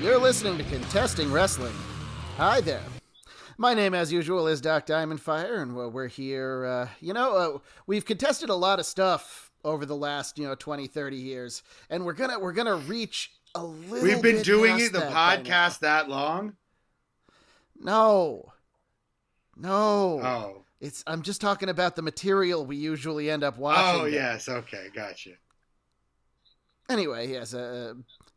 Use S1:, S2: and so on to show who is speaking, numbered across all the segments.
S1: You're listening to Contesting Wrestling. Hi there. My name, as usual, is Doc Diamondfire, and we're here. We've contested a lot of stuff over the last, 20, 30 years, and we're gonna reach a little.
S2: We've been
S1: bit
S2: doing
S1: past
S2: the
S1: that
S2: podcast that long.
S1: No.
S2: Oh.
S1: I'm just talking about the material we usually end up watching.
S2: Oh, yes. Okay. Gotcha.
S1: Anyway, yes,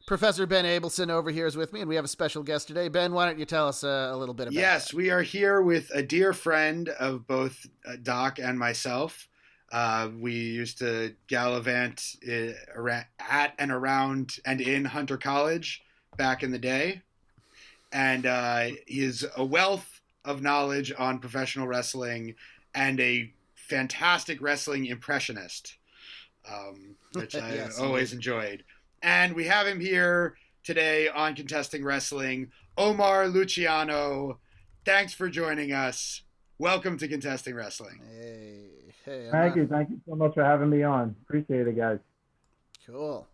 S1: Professor Ben Abelson over here is with me, and we have a special guest today. Ben, why don't you tell us a little bit about
S2: Yes,
S1: that?
S2: we are here with a dear friend of both Doc and myself. We used to gallivant at and around and in Hunter College back in the day. And he is a wealth of knowledge on professional wrestling and a fantastic wrestling impressionist, which I
S1: Yes,
S2: always enjoyed. And we have him here today on Contesting Wrestling, Omar Luciano. Thanks for joining us. Welcome to Contesting Wrestling.
S1: Hey.
S3: Thank you so much for having me on. Appreciate it, guys.
S1: Cool.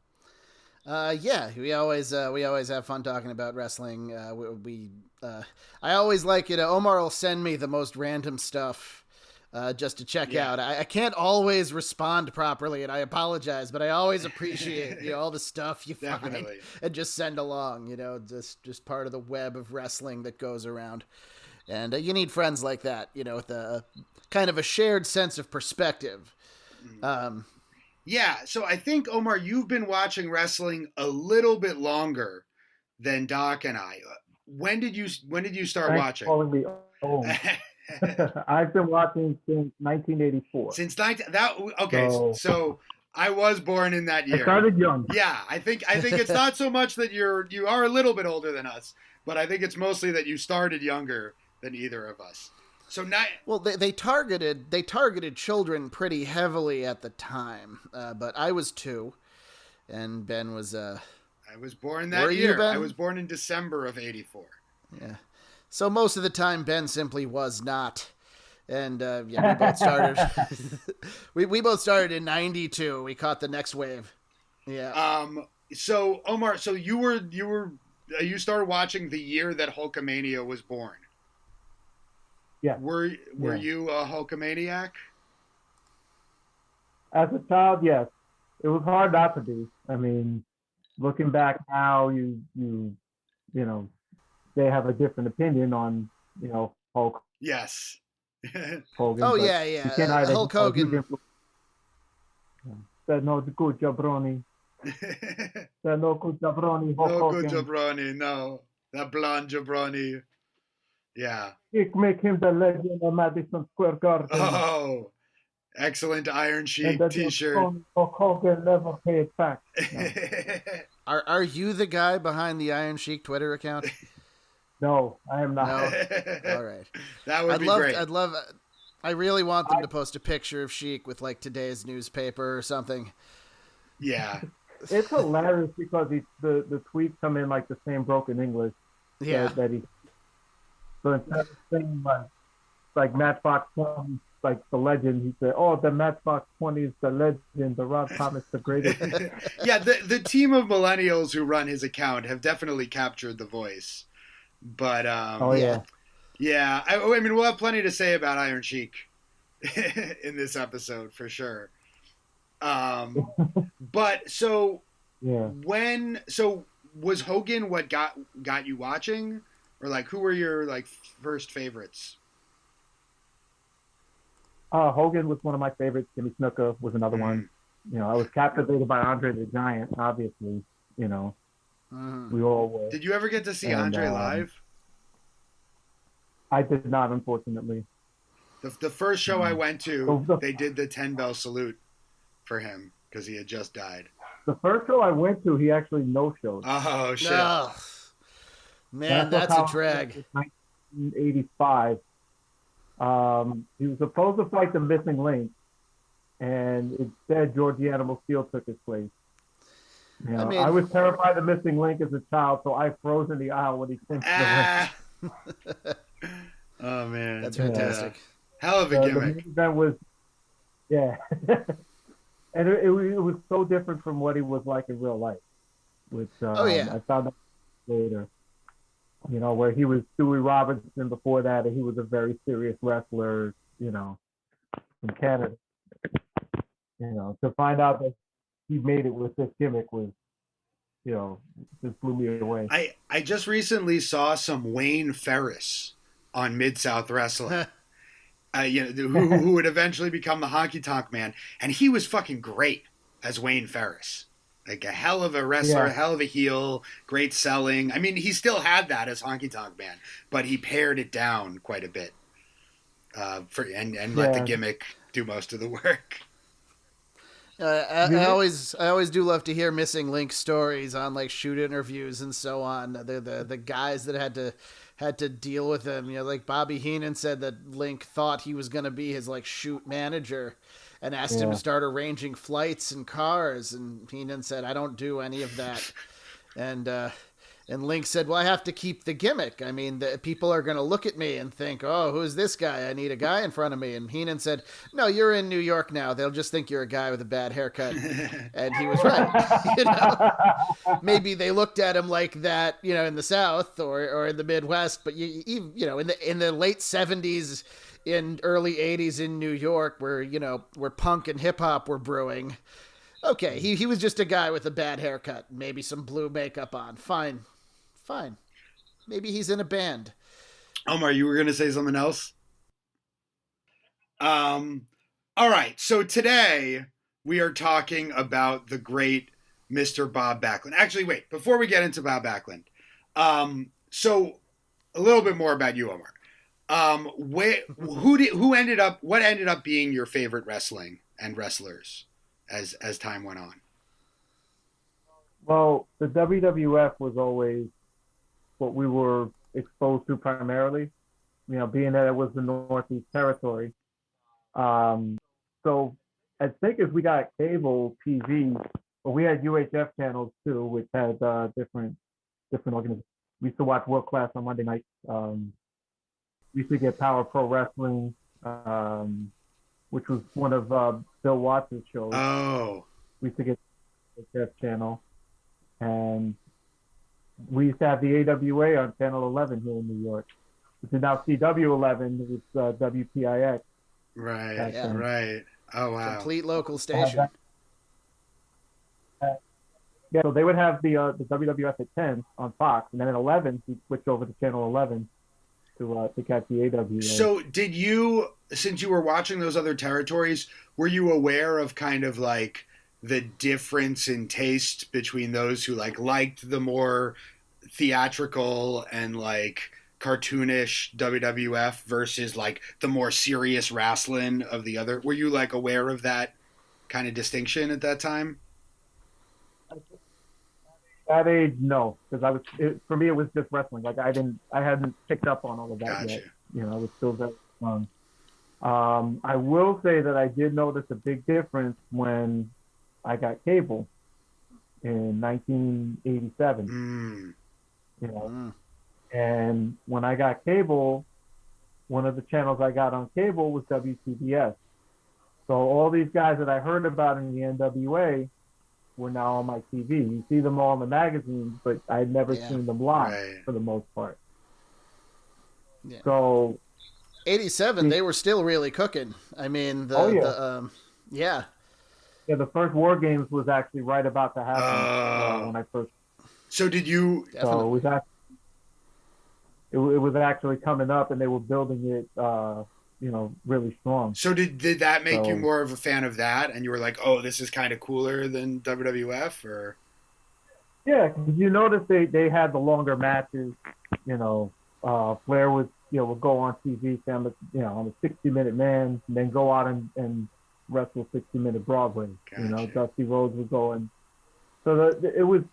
S1: We always have fun talking about wrestling. I always like it. Omar will send me the most random stuff just to check out. I can't always respond properly, and I apologize, but I always appreciate all the stuff you find and just send along. Just part of the web of wrestling that goes around, and you need friends like that. With a kind of a shared sense of perspective.
S2: Yeah, so I think, Omar, you've been watching wrestling a little bit longer than Doc and I. When did you start
S3: Thanks
S2: watching?
S3: for calling me old. I've been watching since 1984.
S2: So I was born in that year.
S3: I started young.
S2: Yeah, I think it's not so much that you are a little bit older than us, but I think it's mostly that you started younger than either of us. So
S1: well, they targeted children pretty heavily at the time, but I was 2, and Ben was. I
S2: was born that year.
S1: You, Ben?
S2: I was born in December of '84.
S1: Yeah, so most of the time Ben simply was not, and we both started. we both started in '92. We caught the next wave. Yeah.
S2: So Omar, you started watching the year that Hulkamania was born.
S3: Yeah.
S2: Were you a Hulkamaniac?
S3: As a child, yes. It was hard not to be. I mean, looking back now, they have a different opinion on, Hulk.
S2: Yes.
S3: Hogan.
S1: Oh yeah. Hulk Hogan.
S3: Said no good jabroni. Said no good jabroni. Hulk
S2: no
S3: Hogan.
S2: Good jabroni. No, that blonde jabroni. Yeah.
S3: Make him the legend of Madison Square Garden.
S2: Oh, excellent Iron Sheik T-shirt.
S3: Hulk Hogan never paid back. No.
S1: Are you the guy behind the Iron Sheik Twitter account?
S3: No, I am not.
S1: No? All right.
S2: That would be great.
S1: I really want them to post a picture of Sheik with like today's newspaper or something.
S2: Yeah.
S3: It's hilarious because the tweets come in like the same broken English.
S1: Yeah.
S3: That he. So instead of saying like Matchbox 20, like the legend, he said, "Oh, the Matchbox 20 is the legend. The Rob Thomas, the greatest."
S2: Yeah, the team of millennials who run his account have definitely captured the voice. But yeah. I mean, we'll have plenty to say about Iron Sheik in this episode for sure. But so
S3: yeah,
S2: was Hogan what got you watching? Or like, who were your like first favorites?
S3: Hogan was one of my favorites. Jimmy Snuka was another one. I was captivated by Andre the Giant. Obviously, we all were.
S2: Did you ever get to see Andre live?
S3: I did not, unfortunately.
S2: The first show I went to, they did the 10-bell salute for him because he had just died.
S3: The first show I went to, he actually no-showed.
S2: Oh shit!
S1: No. Man, that's a drag.
S3: 1985. He was supposed to fight the Missing Link, and instead George the Animal Steel took his place. I was terrified of Missing Link as a child, so I froze in the aisle when he clinched the ring.
S2: Oh man,
S1: that's fantastic!
S2: Hell of a gimmick.
S3: The event was, and it was so different from what he was like in real life. Which I found later. Where he was Stewie Robinson before that, and he was a very serious wrestler, from Canada. To find out that he made it with this gimmick was, just blew me away.
S2: I just recently saw some Wayne Ferris on Mid-South Wrestling. Who would eventually become the Honky Tonk Man, and he was fucking great as Wayne Ferris. Like a hell of a wrestler, a hell of a heel, great selling. I mean, he still had that as Honky Tonk Man, but he pared it down quite a bit, and let the gimmick do most of the work.
S1: I always do love to hear Missing Link stories on like shoot interviews and so on. The guys that had to deal with him. Like Bobby Heenan said that Link thought he was going to be his like shoot manager, and asked him to start arranging flights and cars, and Heenan said, "I don't do any of that." And Link said, "Well, I have to keep the gimmick. I mean, the people are going to look at me and think, oh, who's this guy? I need a guy in front of me." And Heenan said, "No, you're in New York now. They'll just think you're a guy with a bad haircut." And he was right. Maybe they looked at him like that, in the South or in the Midwest, but in the late 70s, in early 80s in New York, where punk and hip hop were brewing. Okay, he was just a guy with a bad haircut, maybe some blue makeup on. Fine. Maybe he's in a band.
S2: Omar, you were going to say something else? All right. So today we are talking about the great Mr. Bob Backlund. Actually, wait, before we get into Bob Backlund. So a little bit more about you, Omar. What ended up being your favorite wrestling and wrestlers as time went on?
S3: Well, the WWF was always what we were exposed to primarily, being that it was the Northeast territory. So I think as we got cable TV, but we had UHF channels too, which had different organizations. We used to watch World Class on Monday nights. We used to get Power Pro Wrestling, which was one of Bill Watts' shows.
S2: Oh.
S3: We used to get the channel. And we used to have the AWA on Channel 11 here in New York, which is now CW11. It's WPIX.
S2: Right, right. Oh, wow.
S1: Complete local station.
S3: Yeah, so they would have the WWF at 10 on Fox, and then at 11, we switched over to Channel 11 to catch the AWA.
S2: So did you, since you were watching those other territories, were you aware of kind of like the difference in taste between those who liked the more theatrical and cartoonish WWF versus the more serious wrestling of the other? Were you aware of that kind of distinction at that time?
S3: At age, no, because for me it was just wrestling. I hadn't picked up on all of that
S2: Gotcha.
S3: yet. I was still very young. I will say that I did notice a big difference when I got cable in 1987. And when I got cable, one of the channels I got on cable was WCBS. So all these guys that I heard about in the NWA were now on my TV. You see them all in the magazines, but I had never seen them live for the most part.
S1: Yeah.
S3: So
S1: 87, they were still really cooking. I mean,
S3: Yeah, the first War Games was actually right about to happen when I first.
S2: So did you?
S3: So it was actually coming up, and they were building it, really strong.
S2: So did that make you more of a fan of that, and you were like, oh, this is kind of cooler than WWF, or?
S3: Yeah, you notice they had the longer matches. Flair would go on TV, on a 60-minute Man, and then go out and wrestle 60-minute Broadway.
S2: Gotcha.
S3: Dusty Rhodes was going. So it was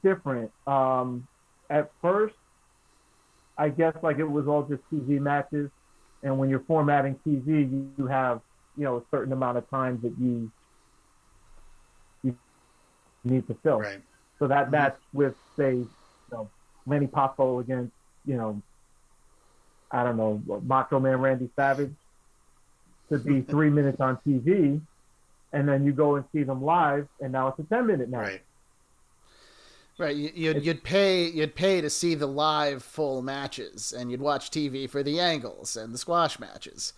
S3: different. At first, I guess it was all just TV matches, and when you're formatting TV, you have a certain amount of time that you need to fill.
S2: Right.
S3: So that match with say Lenny Poffo against I don't know, Macho Man Randy Savage could be 3 minutes on TV, and then you go and see them live, and now it's a 10-minute match.
S1: Right, you'd pay to see the live full matches, and you'd watch TV for the angles and the squash matches,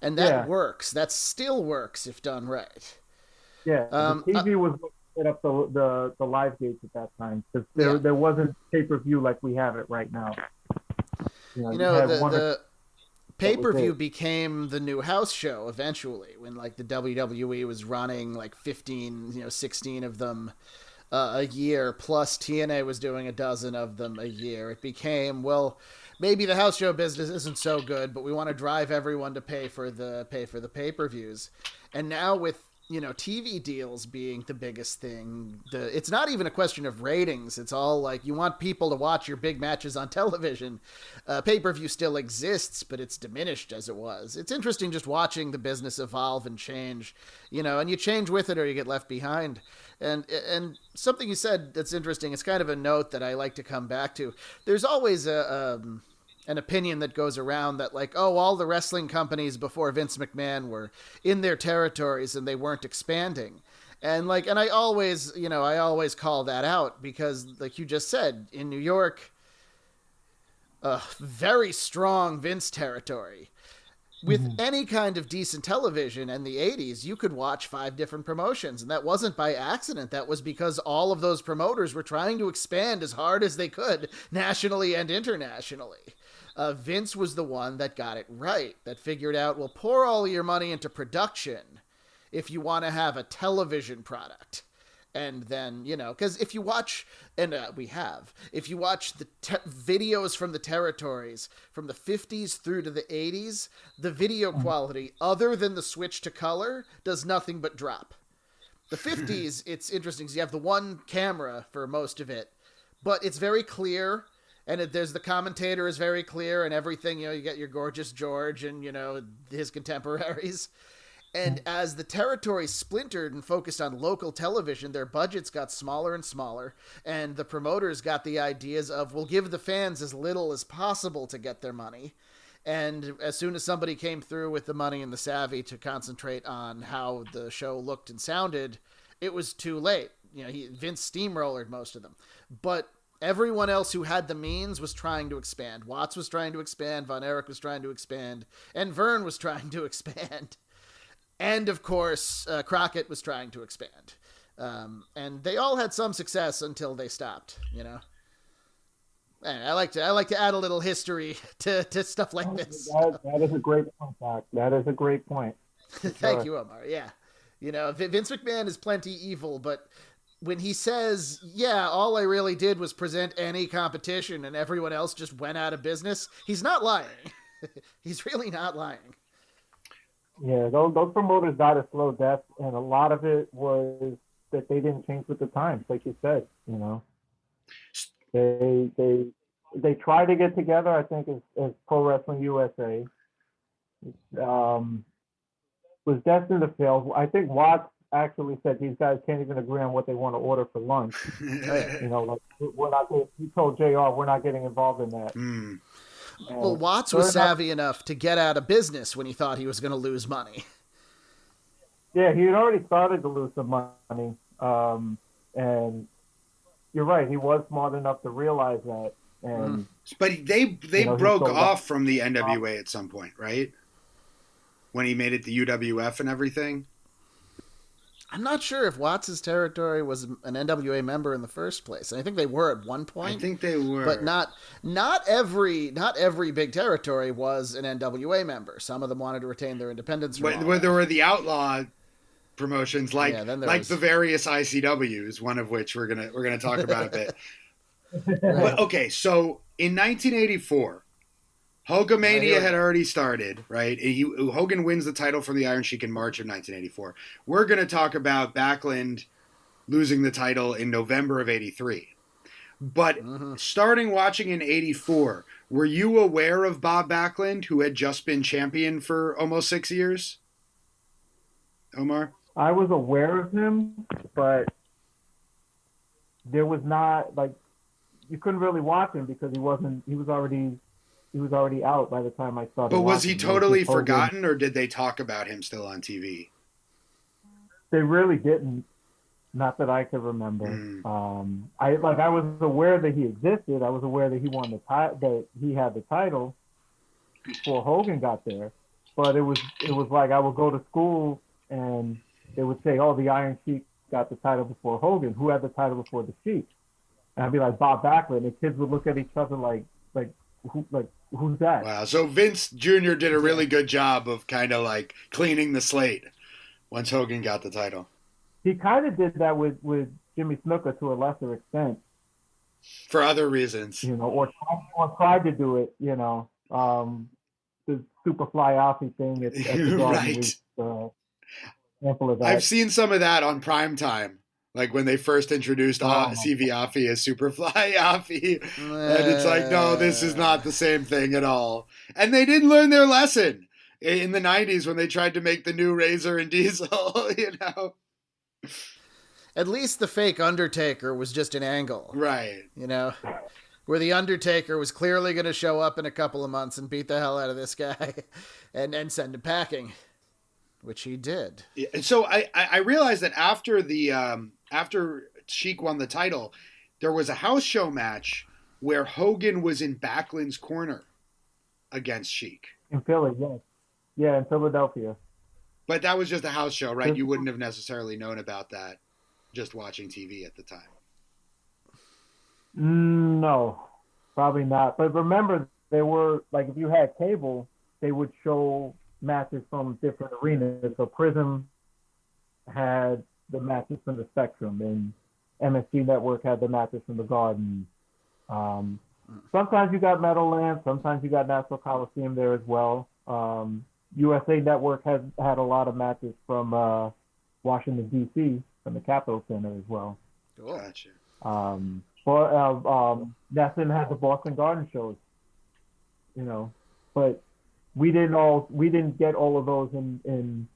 S1: and that works. That still works if done right.
S3: Yeah, the TV was what set up the live gates at that time, because there wasn't pay-per-view like we have it right now.
S1: The pay-per-view became the new house show eventually, when like the WWE was running like 15, 16 of them a year, plus TNA was doing a dozen of them a year. It became, well, maybe the house show business isn't so good, but we want to drive everyone to pay for the pay-per-views. And now with TV deals being the biggest thing, it's not even a question of ratings. It's all like, you want people to watch your big matches on television. Pay-per-view still exists, but it's diminished as it was. It's interesting just watching the business evolve and change, and you change with it or you get left behind. And something you said that's interesting, it's kind of a note that I like to come back to. There's always an opinion that goes around that like, oh, all the wrestling companies before Vince McMahon were in their territories and they weren't expanding. And I always call that out, because like you just said, in New York, very strong Vince territory. With any kind of decent television in the 80s, you could watch 5 different promotions. And that wasn't by accident. That was because all of those promoters were trying to expand as hard as they could, nationally and internationally. Vince was the one that got it right, that figured out, well, pour all your money into production if you want to have a television product. And then, because if you watch, and if you watch the videos from the territories from the 50s through to the 80s, the video quality, other than the switch to color, does nothing but drop. The 50s, it's interesting because you have the one camera for most of it, but it's very clear. And there's the commentator is very clear and everything, you get your Gorgeous George and, his contemporaries. And as the territory splintered and focused on local television, their budgets got smaller and smaller. And the promoters got the ideas of, we'll give the fans as little as possible to get their money. And as soon as somebody came through with the money and the savvy to concentrate on how the show looked and sounded, it was too late. Vince steamrollered most of them. But everyone else who had the means was trying to expand. Watts was trying to expand. Von Erich was trying to expand. And Verne was trying to expand. And, of course, Crockett was trying to expand. And they all had some success until they stopped, I like to add a little history to stuff like this.
S3: That is a great point, Doc. That is a great point.
S1: Thank you, Omar. Yeah. Vince McMahon is plenty evil, but when he says, yeah, all I really did was present any competition and everyone else just went out of business, he's not lying. He's really not lying.
S3: Yeah, those promoters died a slow death, and a lot of it was that they didn't change with the times, like you said. They tried to get together. I think as Pro Wrestling USA was destined to fail. I think Watts actually said these guys can't even agree on what they want to order for lunch. We're not. He told JR, we're not getting involved in that.
S2: Mm.
S1: Well, Watts was savvy enough to get out of business when he thought he was going to lose money.
S3: Yeah, he had already started to lose some money. And you're right, he was smart enough to realize that. And
S2: But they broke off from the NWA at some point, right? When he made it the UWF and everything.
S1: I'm not sure if Watts' territory was an NWA member in the first place. I think they were at one point.
S2: I think they were,
S1: but not every big territory was an NWA member. Some of them wanted to retain their independence.
S2: Where there were the outlaw promotions, like the various ICWs, one of which we're gonna talk about a bit. Right. But, okay, so in 1984. Hulkamania had already started, right? Hogan wins the title from the Iron Sheik in March of 1984. We're going to talk about Backlund losing the title in November of 83. But starting watching in 84, were you aware of Bob Backlund, who had just been champion for almost 6 years? Omar?
S3: I was aware of him, but there was not, you couldn't really watch him because he was already out by the time I started.
S2: But was he totally forgotten, or did they talk about him still on TV?
S3: They really didn't. Not that I could remember.
S2: Mm.
S3: I was aware that he existed. I was aware that he won that he had the title before Hogan got there. But it was like I would go to school and they would say, "Oh, the Iron Sheik got the title before Hogan. Who had the title before the Sheik?" And I'd be like, "Bob Backlund." And kids would look at each other like who's that?
S2: Wow. So Vince Jr. did a really good job of kind of like cleaning the slate once Hogan got the title.
S3: He kind of did that with Jimmy Snuka to a lesser extent,
S2: for other reasons,
S3: or tried to do it. The Superfly Aussie thing at the Garden was example of that.
S2: I've seen some of that on Primetime, like when they first introduced CV Offie as Superfly Offie, and it's like, no, this is not the same thing at all. And they didn't learn their lesson in the '90s when they tried to make the new Razor and Diesel.
S1: At least the fake Undertaker was just an angle.
S2: Right.
S1: Where the Undertaker was clearly going to show up in a couple of months and beat the hell out of this guy and send him packing, which he did.
S2: Yeah, and so I realized that after Sheik won the title, there was a house show match where Hogan was in Backlund's corner against Sheik.
S3: In Philly, yes. Yeah, in Philadelphia.
S2: But that was just a house show, right? You wouldn't have necessarily known about that just watching TV at the time.
S3: No, probably not. But remember, they were, like, if you had cable, they would show matches from different arenas. So Prism had the matches from the Spectrum, and MSG Network had the matches from the Garden. Sometimes you got Meadowlands, sometimes you got Nassau Coliseum there as well. USA Network has had a lot of matches from Washington, D.C., from the Capitol Center as well.
S2: Cool. Gotcha.
S3: Nesson had the Boston Garden shows, but we didn't get all of those in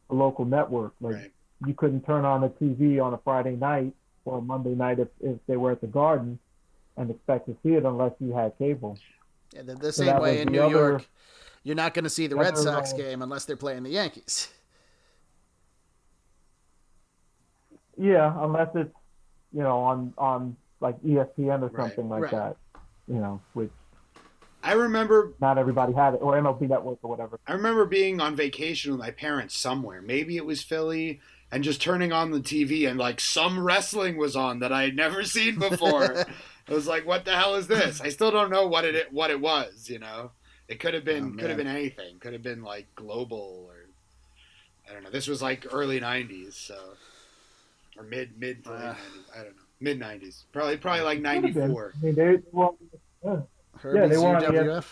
S3: a local network. Like, right. You couldn't turn on the TV on a Friday night or a Monday night if they were at the Garden and expect to see it unless you had cable.
S1: Yeah, the same way in New York, you're not going to see the Red Sox game unless they're playing the Yankees.
S3: Yeah, unless it's on like ESPN or something like that. Which
S2: I remember
S3: not everybody had it, or MLB Network or whatever.
S2: I remember being on vacation with my parents somewhere. Maybe it was Philly, and just turning on the TV and like some wrestling was on that I had never seen before. I was like, "What the hell is this?" I still don't know what it was. It could have been anything. Could have been like global, or I don't know. This was like early '90s, so or mid to late '90s. I don't know. Mid '90s, probably like '94.
S3: I mean, they were
S1: UWF.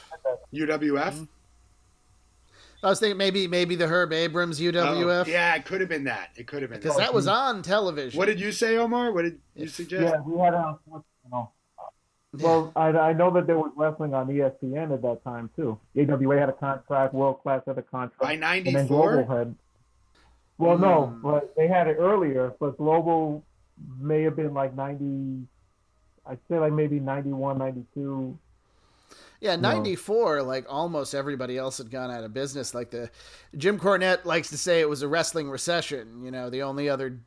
S2: UWF.
S1: Mm-hmm. I was thinking maybe the Herb Abrams UWF.
S2: Oh, yeah, it could have been that. It could have been
S1: because that was on television.
S2: What did you say, Omar? What did you suggest?
S3: Yeah, we had Well, I know that there was wrestling on ESPN at that time too. AWA had a contract. World Class had a contract.
S2: By '94.
S3: Well, no, but they had it earlier. But Global may have been like 90. I'd say like maybe 91, 92.
S1: Yeah, 94, like almost everybody else had gone out of business. Like Jim Cornette likes to say it was a wrestling recession. The only other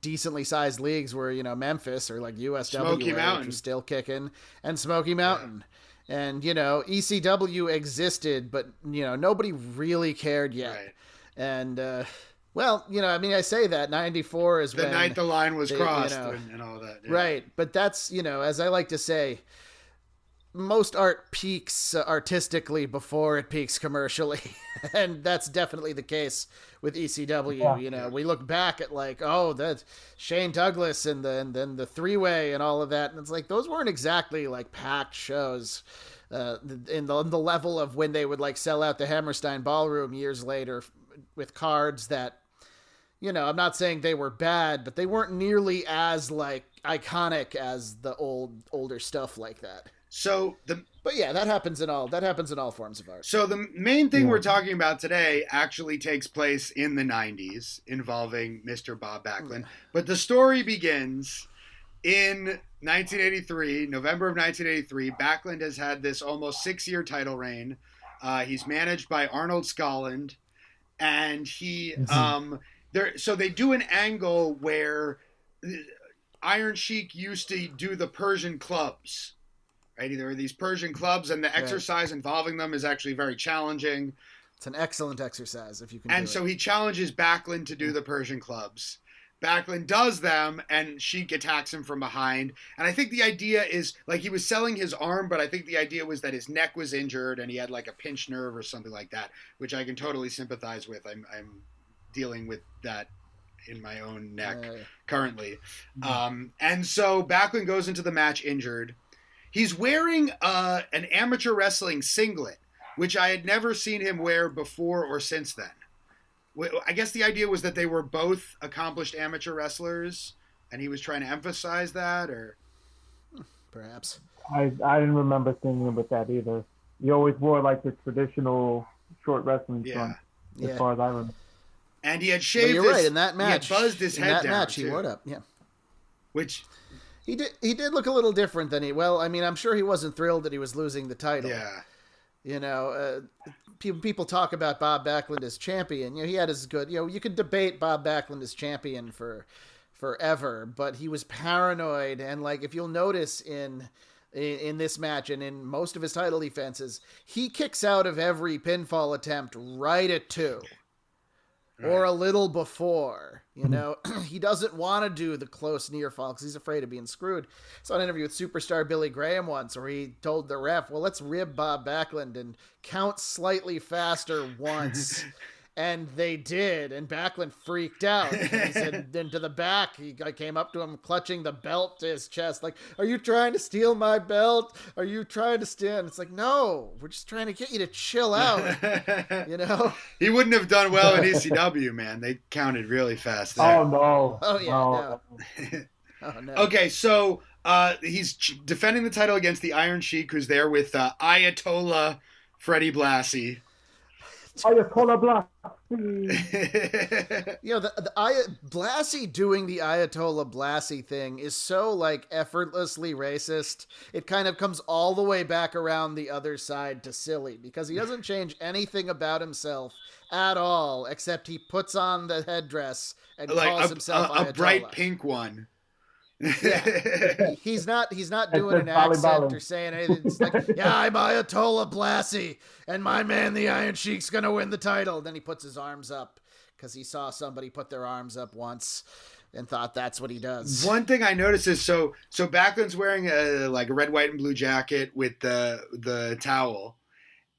S1: decently sized leagues were, Memphis or like USW, which was still kicking, and Smoky Mountain. Yeah. And, ECW existed, but, nobody really cared yet. Right. And, well, I say that 94 is
S2: the
S1: when...
S2: The night the line was crossed and all that. Yeah.
S1: Right. But that's, as I like to say, most art peaks artistically before it peaks commercially. And that's definitely the case with ECW. Yeah. We look back at like, that's Shane Douglas and then the three-way and all of that. And it's like, those weren't exactly like packed shows in the level of when they would like sell out the Hammerstein Ballroom years later with cards that, I'm not saying they were bad, but they weren't nearly as like iconic as the older stuff like that. But yeah, that happens in all forms of art.
S2: So the main thing we're talking about today actually takes place in the 90s, involving Mr. Bob Backlund. But the story begins in 1983, November of 1983. Backlund has had this almost 6-year title reign. He's managed by Arnold Scotland, and he so they do an angle where Iron Sheik used to do the Persian clubs, right? There are these Persian clubs, and the exercise involving them is actually very challenging.
S1: It's an excellent exercise if you can.
S2: And so he challenges Backlund to do the Persian clubs. Backlund does them, and Sheik attacks him from behind. And I think the idea is, like, he was selling his arm, but I think the idea was that his neck was injured and he had like a pinched nerve or something like that, which I can totally sympathize with. I'm dealing with that in my own neck currently. And so Backlund goes into the match injured. He's wearing an amateur wrestling singlet, which I had never seen him wear before or since then. I guess the idea was that they were both accomplished amateur wrestlers, and he was trying to emphasize that, or
S1: perhaps.
S3: I didn't remember seeing him with that either. He always wore like the traditional short wrestling front, as far as I remember.
S2: And he had shaved.
S1: You're right. In that match,
S2: he had buzzed his head down. In that match,
S1: he wore it up. Yeah.
S2: Which
S1: he did look a little different than he. Well, I mean, I'm sure he wasn't thrilled that he was losing the title.
S2: Yeah.
S1: You know, people talk about Bob Backlund as champion. You know, he had his good. You know, you could debate Bob Backlund as champion for forever, but he was paranoid. And like, if you'll notice in this match and in most of his title defenses, he kicks out of every pinfall attempt right at 2. Or a little before, you know. He doesn't want to do the close near fall because he's afraid of being screwed. I saw an interview with superstar Billy Graham once where he told the ref, well, let's rib Bob Backlund and count slightly faster once. And they did, and Backlund freaked out. And he said, then to the back, I came up to him clutching the belt to his chest, like, are you trying to steal my belt? Are you trying to steal? And it's like, no, we're just trying to get you to chill out, you know?
S2: He wouldn't have done well in ECW, man. They counted really fast there.
S3: Oh, no.
S1: Oh, yeah, no. Oh, no.
S2: Okay, so he's defending the title against the Iron Sheik, who's there with Ayatollah Freddie Blassie.
S3: Ayatollah Blassie.
S1: You know, the Blassie doing the Ayatollah Blassie thing is so like effortlessly racist. It kind of comes all the way back around the other side to silly because he doesn't change anything about himself at all, except he puts on the headdress and
S2: like
S1: calls himself Ayatollah.
S2: A bright pink one.
S1: Yeah, he's not doing an accent or saying anything. It's like, yeah, I'm Ayatollah Blassie, and my man, the Iron Sheik's gonna win the title. Then he puts his arms up because he saw somebody put their arms up once and thought that's what he does.
S2: One thing I noticed is so Backlund's wearing a red, white, and blue jacket with the towel.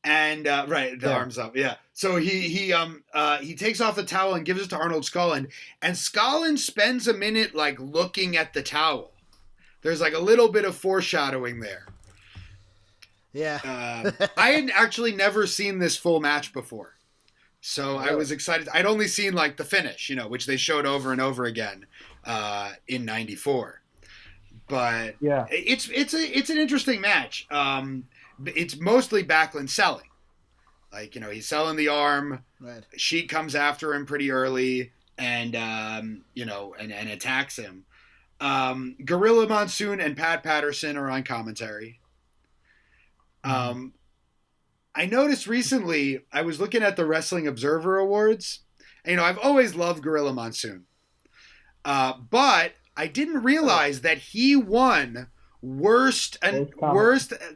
S2: And arms up, yeah. So he takes off the towel and gives it to Arnold Skolin, and Skolin spends a minute like looking at the towel. There's like a little bit of foreshadowing there.
S1: Yeah,
S2: I had actually never seen this full match before, so really? I was excited. I'd only seen like the finish, you know, which they showed over and over again in '94. But yeah, it's an interesting match. It's mostly Backlund selling. Like, you know, he's selling the arm.
S1: Right.
S2: Sheik comes after him pretty early and, you know, and attacks him. Gorilla Monsoon and Pat Patterson are on commentary. I noticed recently, I was looking at the Wrestling Observer Awards. And, you know, I've always loved Gorilla Monsoon. But I didn't realize that he won worst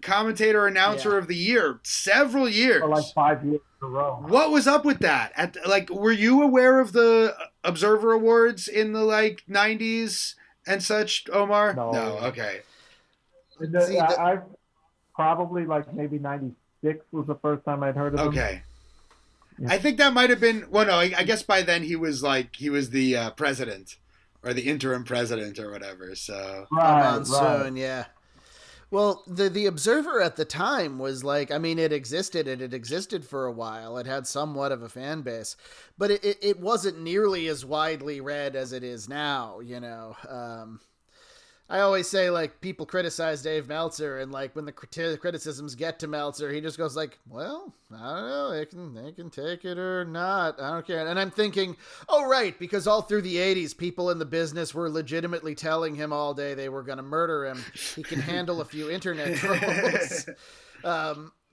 S2: commentator announcer of the year several years,
S3: for like 5 years in a row.
S2: What was up with that? Were you aware of the Observer Awards in the like 90s and such, Omar?
S3: No.
S2: Okay.
S3: I probably like maybe 96 was the first time I'd heard of him.
S2: Okay. Yeah. I think that might have been. Well, no, I guess by then he was the president. Or the interim president or whatever. So
S1: Monsoon, yeah. Well, the Observer at the time was like, I mean, it existed and it existed for a while. It had somewhat of a fan base, but it wasn't nearly as widely read as it is now, you know. I always say, like, people criticize Dave Meltzer, and like when the criticisms get to Meltzer, he just goes like, well, I don't know, they can take it or not, I don't care. And I'm thinking, oh right, because all through the 80s, people in the business were legitimately telling him all day they were going to murder him. He can handle a few internet trolls.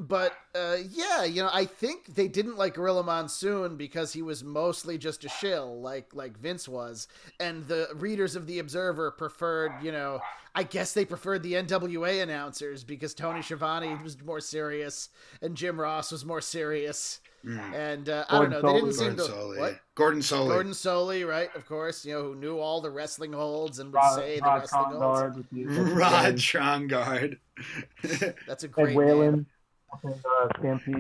S1: But yeah, I think they didn't like Gorilla Monsoon because he was mostly just a shill, like Vince was, and the readers of the Observer preferred, I guess they preferred the NWA announcers because Tony Schiavone was more serious and Jim Ross was more serious. And I don't know, they didn't seem to what?
S2: Gordon Soley.
S1: Gordon Soley, right? Of course, who knew all the wrestling holds and would say the wrestling holds.
S2: Rod Trongard.
S1: That's a great
S3: name.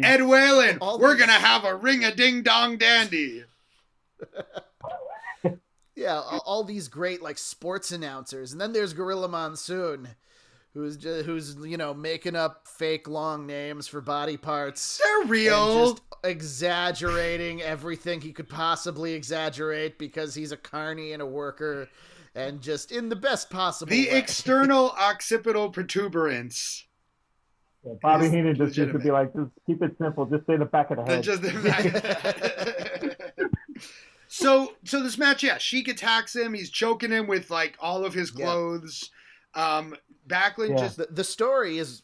S2: Ed Whalen, we're going to have a ring-a-ding-dong-dandy.
S1: Yeah, all these great sports announcers. And then there's Gorilla Monsoon, who's making up fake long names for body parts.
S2: They're real.
S1: Just exaggerating everything he could possibly exaggerate because he's a carny and a worker and just in the best possible way.
S2: The external occipital protuberance.
S3: Yeah, Bobby Heenan just used to be like, just keep it simple. Just say the back of the head.
S2: Just the back. So this match, Sheik attacks him. He's choking him with all of his clothes. Backlund just
S1: the story is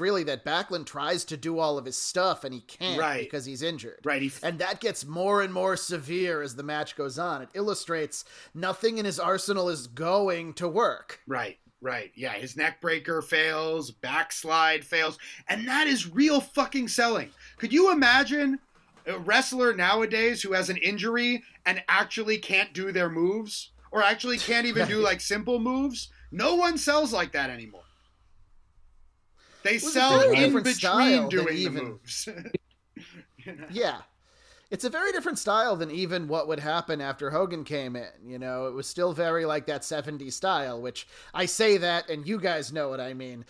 S1: really that Backlund tries to do all of his stuff and he can't because he's injured.
S2: Right.
S1: And that gets more and more severe as the match goes on. It illustrates nothing in his arsenal is going to work.
S2: Right. Yeah, his neck breaker fails, backslide fails, and that is real fucking selling. Could you imagine a wrestler nowadays who has an injury and actually can't do their moves or actually can't even do simple moves? No one sells like that anymore. They sell in between doing the moves.
S1: Yeah. It's a very different style than even what would happen after Hogan came in. It was still very like that 70s style, which I say that and you guys know what I mean.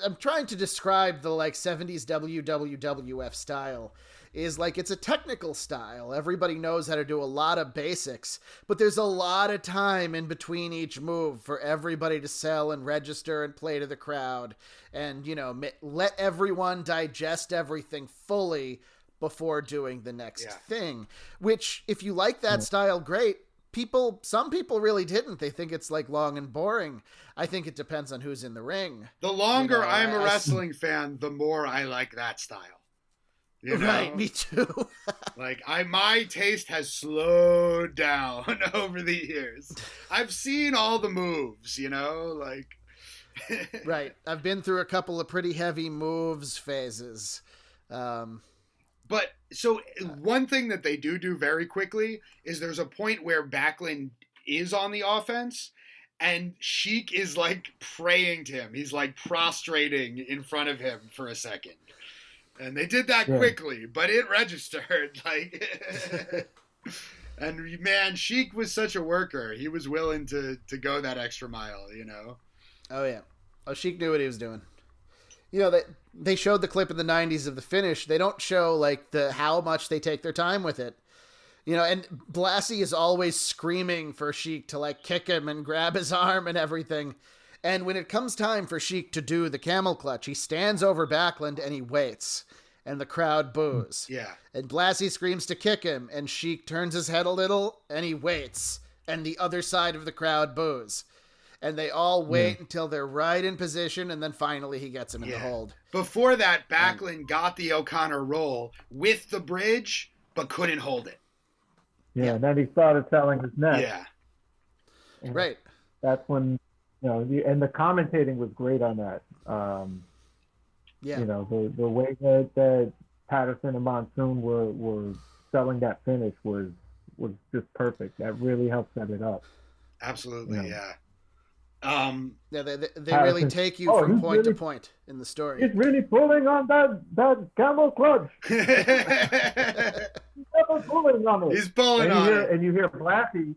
S1: I'm trying to describe the 70s WWF style. Is it's a technical style. Everybody knows how to do a lot of basics, but there's a lot of time in between each move for everybody to sell and register and play to the crowd and, let everyone digest everything fully before doing the next thing, which if you like that style, great. Some people really didn't. They think it's long and boring. I think it depends on who's in the ring.
S2: The longer I'm a wrestling fan, the more I like that style.
S1: Right, me too.
S2: My taste has slowed down over the years. I've seen all the moves,
S1: Right. I've been through a couple of pretty heavy moves phases.
S2: But so one thing that they do very quickly is there's a point where Backlund is on the offense and Sheik is praying to him. He's prostrating in front of him for a second. And they did that quickly, but it registered. And man, Sheik was such a worker. He was willing to go that extra mile,
S1: Oh yeah. Oh, Sheik knew what he was doing. They showed the clip in the 90s of the finish. They don't show how much they take their time with it. And Blassie is always screaming for Sheik to kick him and grab his arm and everything. And when it comes time for Sheik to do the camel clutch, he stands over Backlund and he waits. And the crowd boos.
S2: Yeah.
S1: And Blassie screams to kick him, and Sheik turns his head a little, and he waits. And the other side of the crowd boos. And they all wait until they're right in position, and then finally he gets him in the hold.
S2: Before that, Backlund got the O'Connor roll with the bridge, but couldn't hold it.
S3: Yeah, and then he started selling his neck.
S2: Yeah.
S3: And
S1: right.
S3: That's when, and the commentating was great on that. The way that Patterson and Monsoon were selling that finish was just perfect. That really helped set it up.
S2: Absolutely, yeah.
S1: They really take you from point to point in the story.
S3: He's really pulling on that camel clutch. He's never pulling on it.
S2: He's pulling on it.
S3: And you hear Blassie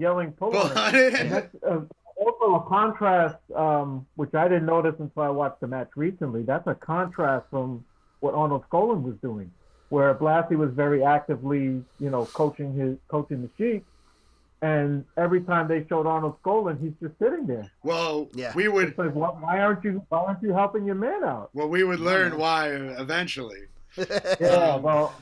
S3: yelling, pull on it. And that's also a contrast, which I didn't notice until I watched the match recently. That's a contrast from what Arnold Skolin was doing, where Blassie was very actively, coaching the Sheik. And every time they showed Arnold Skolin, he's just sitting there.
S2: Well, we would.
S3: It's why aren't you helping your man out?
S2: Well, we would learn why eventually.
S3: Yeah, well.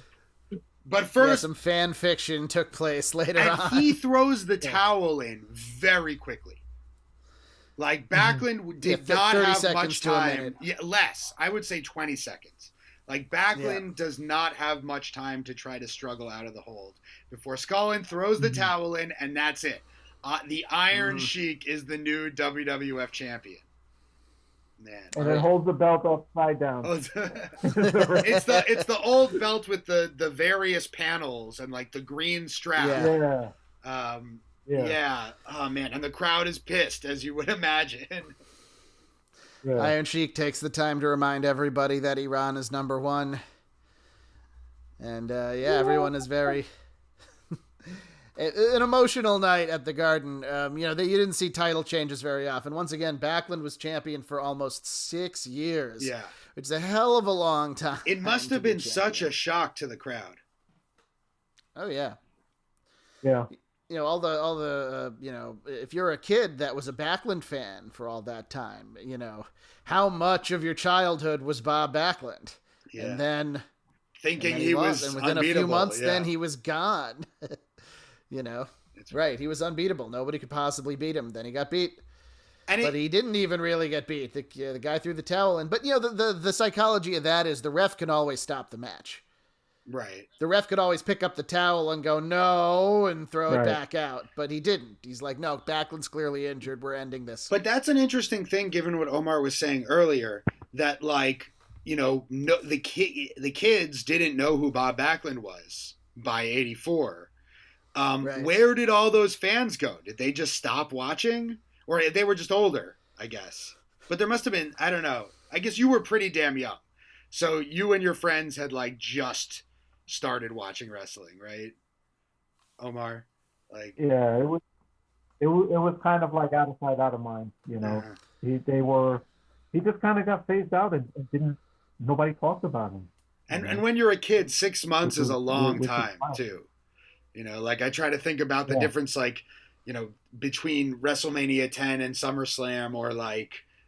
S2: But first,
S1: some fan fiction took place later on.
S2: He throws the towel in very quickly. Like Backlund did not
S1: 30
S2: have
S1: seconds
S2: much
S1: to a
S2: time.
S1: minute.
S2: Yeah, less. I would say 20 seconds. Like Backlund does not have much time to try to struggle out of the hold before Scullin throws the towel in, and that's it. The Iron Sheik is the new WWF champion. Man,
S3: and then holds the belt upside down.
S2: it's the old belt with the various panels and like the green strap. Yeah. Oh man, and the crowd is pissed, as you would imagine.
S3: Yeah.
S1: Iron Sheik takes the time to remind everybody that Iran is number one, and everyone is very. An emotional night at the Garden. You didn't see title changes very often. Once again, Backlund was champion for almost 6 years.
S2: Yeah.
S1: Which is a hell of a long time.
S2: It must have been such a shock to the crowd.
S1: Oh, yeah.
S3: Yeah.
S1: All the if you're a kid that was a Backlund fan for all that time, how much of your childhood was Bob Backlund?
S2: Yeah.
S1: And then...
S2: Thinking he was
S1: and within
S2: unbeatable.
S1: A few months, then he was gone. Right. He was unbeatable. Nobody could possibly beat him. Then he got beat. But he didn't even really get beat. The guy threw the towel in. But, the psychology of that is the ref can always stop the match.
S2: Right.
S1: The ref could always pick up the towel and go, no, and throw it back out. But he didn't. He's like, no, Backlund's clearly injured. We're ending this.
S2: But that's an interesting thing, given what Omar was saying earlier, that, like, the kids didn't know who Bob Backlund was by 84.
S1: Right.
S2: Where did all those fans go? Did they just stop watching? Or they were just older, I guess. But there must have been, I don't know. I guess you were pretty damn young. So you and your friends had like just started watching wrestling, right? Omar?
S3: Yeah, it was kind of like out of sight, out of mind, He just kind of got phased out and nobody talked about him.
S2: And when you're a kid, 6 months is a long time too. I try to think about the difference, between WrestleMania 10 and SummerSlam, or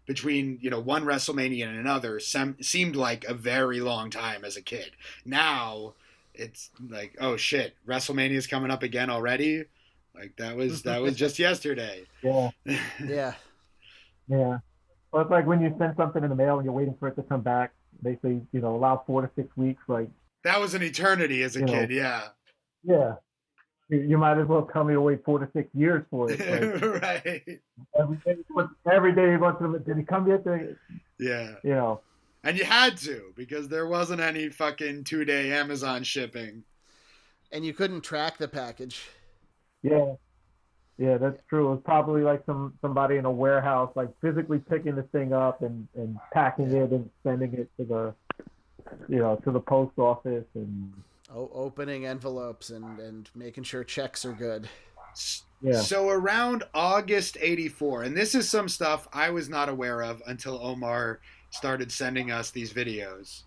S2: between, one WrestleMania and another seemed like a very long time as a kid. Now it's like, oh shit, WrestleMania is coming up again already. Like that was just yesterday.
S3: Yeah.
S1: Yeah.
S3: Yeah. Well, it's like when you send something in the mail and you're waiting for it to come back, they say, allow 4 to 6 weeks. Like
S2: that was an eternity as a kid. Yeah.
S3: Yeah. You might as well tell me to wait 4 to 6 years for it. Like,
S2: right.
S3: Every day you're going to did he come yet?
S2: Yeah. And you had to, because there wasn't any fucking 2-day Amazon shipping.
S1: And you couldn't track the package.
S3: Yeah. Yeah, that's true. It was probably like somebody in a warehouse, like physically picking the thing up and packing it and sending it to the post office and
S1: opening envelopes and making sure checks are good.
S3: Yeah.
S2: So around August 84, and this is some stuff I was not aware of until Omar started sending us these videos.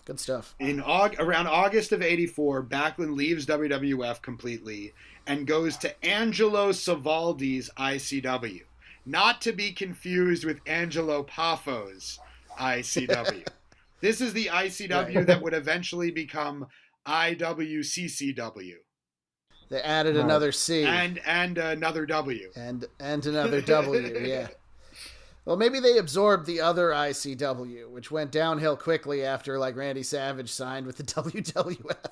S1: Good stuff.
S2: Around August of 84, Backlund leaves WWF completely and goes to Angelo Savaldi's ICW. Not to be confused with Angelo Paffo's ICW. This is the ICW that would eventually become IWCCW.
S1: They added another C.
S2: And another W.
S1: And another W, yeah. Well, maybe they absorbed the other ICW, which went downhill quickly after Randy Savage signed with the WWF.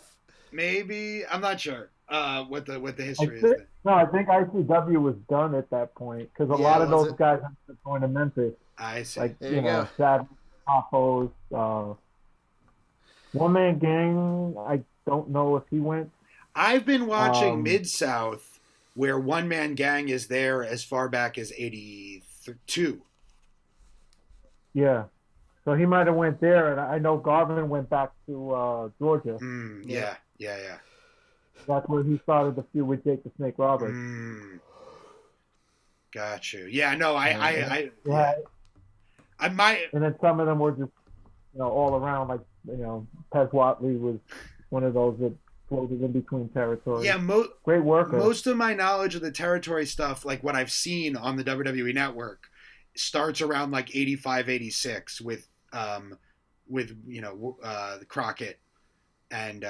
S2: Maybe. I'm not sure what the history is.
S3: No, I think ICW was done at that point, because a lot of those guys ended up going to Memphis.
S2: I see.
S1: There you go.
S3: Savage, Poppos, One Man Gang, I don't know if he went.
S2: I've been watching Mid-South, where One Man Gang is there as far back as 82.
S3: Yeah. So he might have went there, and I know Garvin went back to Georgia.
S2: Yeah.
S3: That's where he started the feud with Jake the Snake Roberts.
S2: Got you. Yeah, no, I might.
S3: And then some of them were just, all around, like, Pez Watley was one of those that floated in between territories.
S2: Yeah,
S3: great worker.
S2: Most of my knowledge of the territory stuff, like what I've seen on the WWE Network, starts around 85, 86 with Crockett and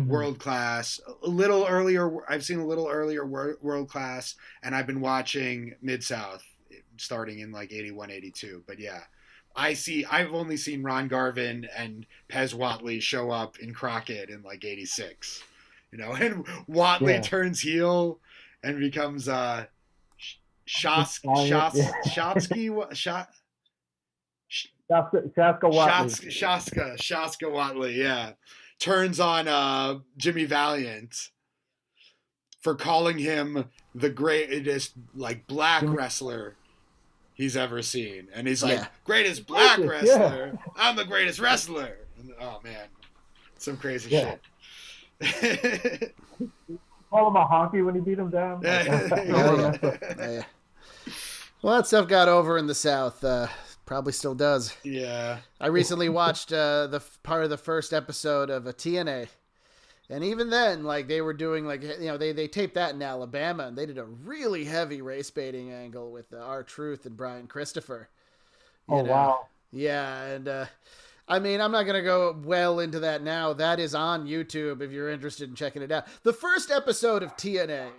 S2: World Class. A little earlier, I've seen a little earlier World Class, and I've been watching Mid-South starting in like 81, 82. But yeah, I've only seen Ron Garvin and Pez Whatley show up in Crockett in like 86, and Whatley turns heel and becomes Shaska Whatley, yeah. Turns on Jimmy Valiant for calling him the greatest like black wrestler he's ever seen. And he's like, greatest black wrestler? Yeah. I'm the greatest wrestler. And, oh man. Some crazy shit.
S3: Call him a honky when he beat him down.
S1: Well, that stuff got over in the South. Probably still does.
S2: Yeah.
S1: I recently watched the part of the first episode of a TNA. And even then, like, they were doing, like, they taped that in Alabama, and they did a really heavy race baiting angle with R-Truth and Brian Christopher.
S3: Wow.
S1: Yeah, and, I mean, I'm not going to go well into that now. That is on YouTube if you're interested in checking it out. The first episode of TNA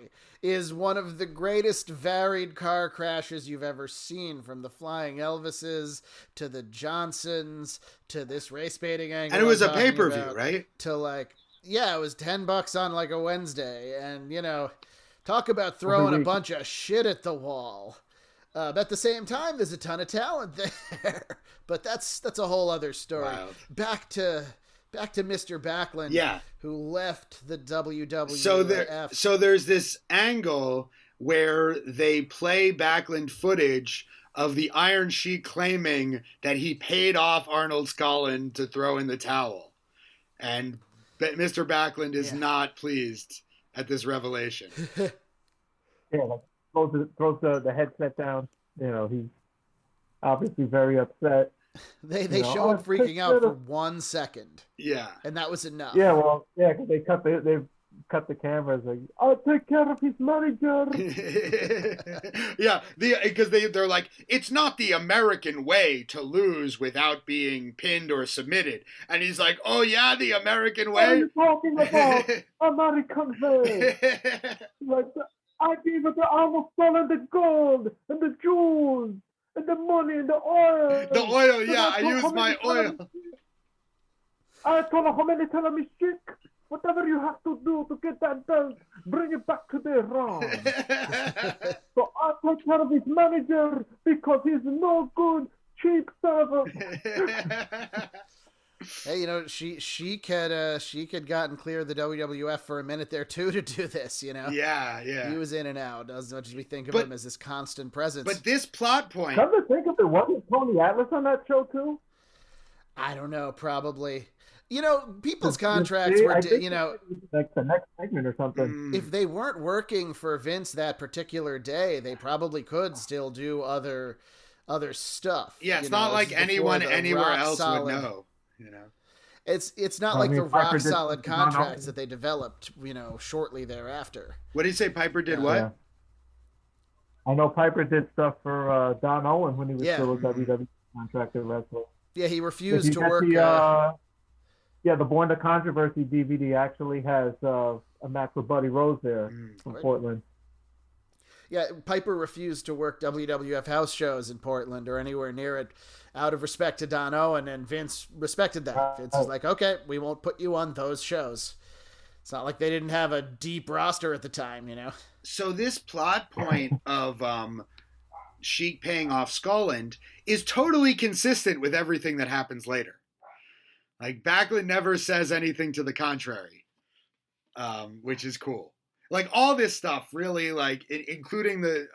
S1: is one of the greatest varied car crashes you've ever seen, from the Flying Elvises to the Johnsons to this race baiting angle.
S2: And it was a pay-per-view, right?
S1: To, like... Yeah, it was $10 on like a Wednesday, and talk about throwing a bunch of shit at the wall. But at the same time, there's a ton of talent there. But that's a whole other story.
S2: Wild.
S1: Back to Mr. Backlund, who left the WWF.
S2: So there's this angle where they play Backlund footage of the Iron Sheik claiming that he paid off Arnold Skaaland to throw in the towel, and Mr. Backlund is not pleased at this revelation.
S3: Like throws the headset down. He's obviously very upset.
S1: They show him freaking out for 1 second.
S2: Yeah,
S1: and that was enough.
S3: Yeah, well, because they cut the cameras. Like, I'll take care of his manager.
S2: Yeah, because they're like, it's not the American way to lose without being pinned or submitted, and he's like, oh yeah, the American way.
S3: What are you talking about? American way. Like, I gave it the Arnold Skaaland the gold and the jewels and the money and the oil.
S2: The oil, yeah, I used my oil.
S3: I told him how many times I'm sick. Whatever you have to do to get that belt, bring it back to the Raw. So I'll take care of his manager because he's no good, cheap servant.
S1: Hey, Sheik had gotten clear of the WWF for a minute there too to do this.
S2: Yeah.
S1: He was in and out as much as we think of him as this constant presence.
S2: But this plot point.
S3: Come to think of it, wasn't Tony Atlas on that show too?
S1: I don't know, probably. People's contracts were,
S3: like the next segment or something.
S1: If they weren't working for Vince that particular day, they probably could still do other stuff.
S2: Yeah, it's not like anyone anywhere else would know.
S1: It's not like the rock solid contracts that they developed, shortly thereafter.
S2: What did you say? Piper did what?
S3: Yeah. I know Piper did stuff for Don Owen when he was still a WWE contracted wrestler.
S1: Yeah, he refused to work.
S3: The Born to Controversy DVD actually has a match with Buddy Rose there from Portland.
S1: Yeah, Piper refused to work WWF house shows in Portland or anywhere near it out of respect to Don Owen, and Vince respected that. Vince was like, okay, we won't put you on those shows. It's not like they didn't have a deep roster at the time,
S2: So this plot point of Sheik paying off Skaaland is totally consistent with everything that happens later. Like, Backlund never says anything to the contrary, which is cool. Like, all this stuff really, like, including the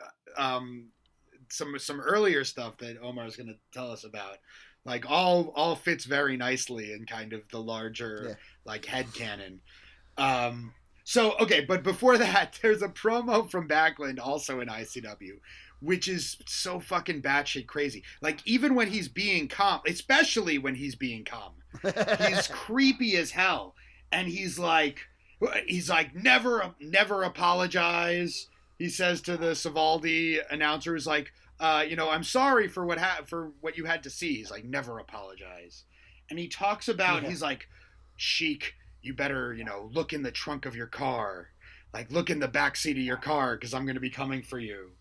S2: some earlier stuff that Omar's going to tell us about, like, all fits very nicely in kind of the larger, like, headcanon. So, okay, but before that, there's a promo from Backlund also in ICW, which is so fucking batshit crazy. Like, even when he's being calm, especially when he's being calm, he's creepy as hell. And he's like, never apologize. He says to the Savaldi announcers, like, I'm sorry for what you had to see. He's like, never apologize. And he talks about, he's like, Sheik, you better, look in the trunk of your car. Like, look in the back seat of your car because I'm going to be coming for you.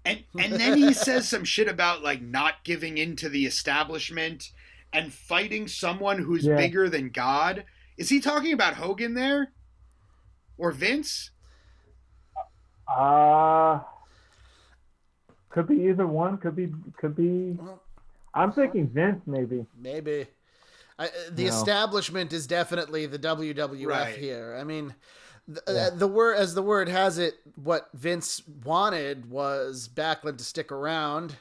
S2: And then he says some shit about like not giving in to the establishment and fighting someone who's bigger than God. Is he talking about Hogan there? Or Vince?
S3: Could be either one. Could be. I'm thinking Vince, maybe.
S1: Maybe. The establishment is definitely the WWF here. I mean, the word has it, what Vince wanted was Backlund to stick around.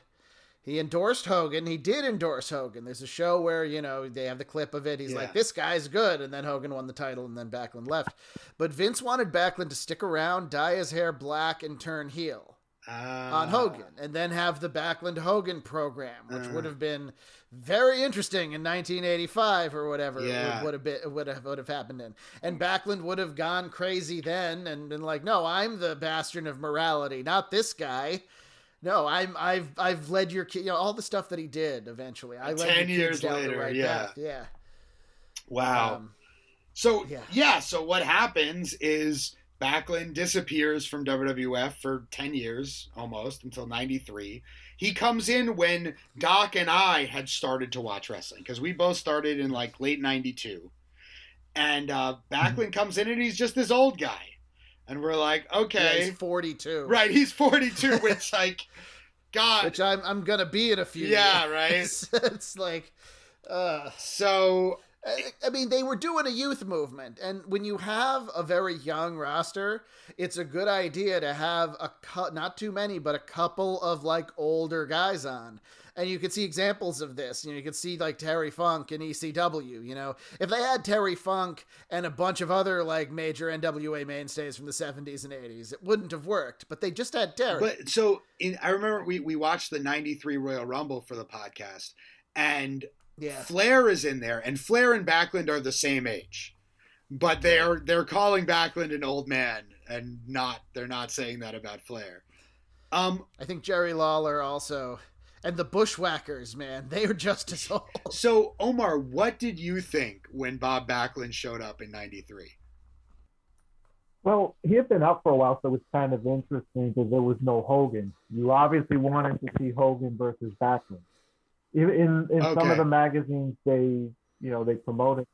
S1: He endorsed Hogan. He did endorse Hogan. There's a show where, they have the clip of it. He's like, this guy's good. And then Hogan won the title and then Backlund left. But Vince wanted Backlund to stick around, dye his hair black, and turn heel on Hogan. And then have the Backlund Hogan program, which would have been very interesting in 1985 or whatever would have happened in. And Backlund would have gone crazy then and been like, no, I'm the bastion of morality, not this guy. No, I've led your kid, all the stuff that he did eventually. I led
S2: 10
S1: your
S2: years
S1: kids down
S2: later,
S1: the right path. Yeah.
S2: Wow. So what happens is Backlund disappears from WWF for 10 years almost until 93. He comes in when Doc and I had started to watch wrestling because we both started in like late 92. And Backlund comes in and he's just this old guy. And we're like, okay.
S1: Yeah, he's 42.
S2: Right, he's 42, which like, God.
S1: Which I'm going to be in a few years.
S2: Yeah, right.
S1: It's like,
S2: So...
S1: I mean, they were doing a youth movement, and when you have a very young roster, it's a good idea to have not too many, but a couple of like older guys on. And you can see examples of this. You can see like Terry Funk in ECW. If they had Terry Funk and a bunch of other like major NWA mainstays from the 70s and 80s, it wouldn't have worked. But they just had Terry.
S2: But so I remember we watched the 93 Royal Rumble for the podcast, and Flair is in there, and Flair and Backlund are the same age, but they're calling Backlund an old man, and they're not saying that about Flair.
S1: I think Jerry Lawler also, and the Bushwhackers, man, they are just as old.
S2: So Omar, what did you think when Bob Backlund showed up in '93?
S3: Well, he had been out for a while, so it was kind of interesting because there was no Hogan. You obviously wanted to see Hogan versus Backlund. In some of the magazines, they promoted.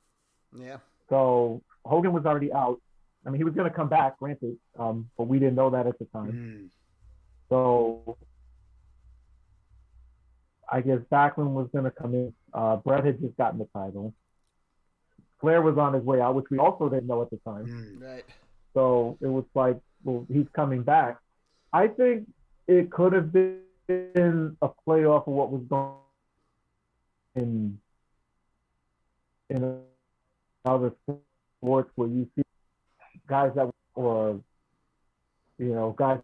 S1: Yeah.
S3: So Hogan was already out. I mean, he was going to come back, granted, but we didn't know that at the time. So I guess Backlund was going to come in. Brett had just gotten the title. Flair was on his way out, which we also didn't know at the time.
S1: Right.
S3: So it was like, well, he's coming back. I think it could have been a play off of what was going on in other sports where you see guys that guys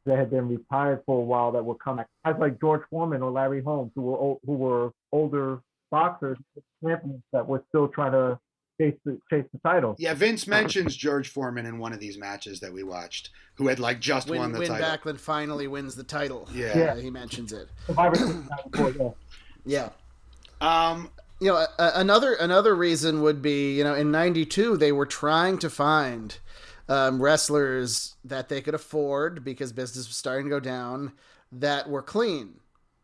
S3: that had been retired for a while that were coming, guys like George Foreman or Larry Holmes who were older boxers, champions that were still trying to chase the title.
S2: Yeah, Vince mentions George Foreman in one of these matches that we watched, who had like just won the title. When
S1: Backlund finally wins the title, he mentions it. Yeah. Another reason would be, in '92 they were trying to find wrestlers that they could afford because business was starting to go down, that were clean,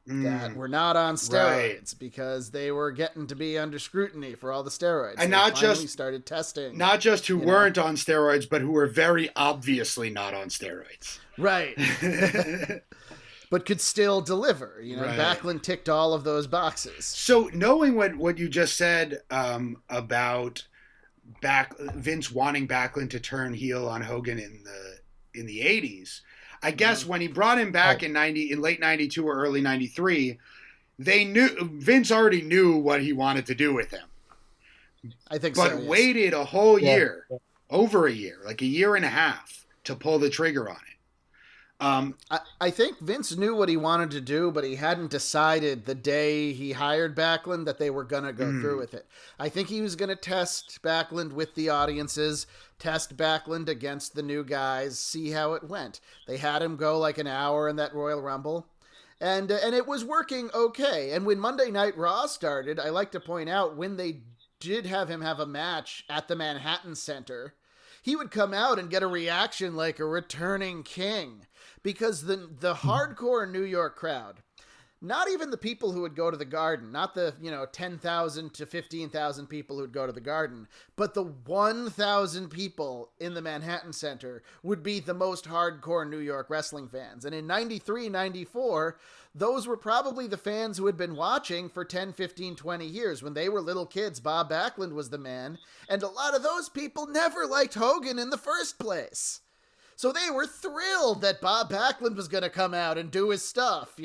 S1: that were not on steroids, because they were getting to be under scrutiny for all the steroids.
S2: And
S1: started testing,
S2: not just who weren't on steroids, but who were very obviously not on steroids.
S1: Right. But could still deliver. Backlund ticked all of those boxes.
S2: So knowing what you just said about Vince wanting Backlund to turn heel on Hogan in the 80s, I guess when he brought him back in late 92 or early 93, Vince already knew what he wanted to do with him.
S1: I think
S2: but waited a whole year, over a year, like a year and a half, to pull the trigger on it.
S1: I think Vince knew what he wanted to do, but he hadn't decided the day he hired Backlund that they were going to go through with it. I think he was going to test Backlund with the audiences, test Backlund against the new guys, see how it went. They had him go like an hour in that Royal Rumble, and it was working okay. And when Monday Night Raw started, I like to point out when they did have him have a match at the Manhattan Center, he would come out and get a reaction like a returning king. because the hardcore New York crowd, not even the people who would go to the Garden, not the, 10,000 to 15,000 people who'd go to the Garden, but the 1,000 people in the Manhattan Center would be the most hardcore New York wrestling fans. And in 93, 94, those were probably the fans who had been watching for 10, 15, 20 years. When they were little kids, Bob Backlund was the man. And a lot of those people never liked Hogan in the first place. So they were thrilled that Bob Backlund was going to come out and do his stuff,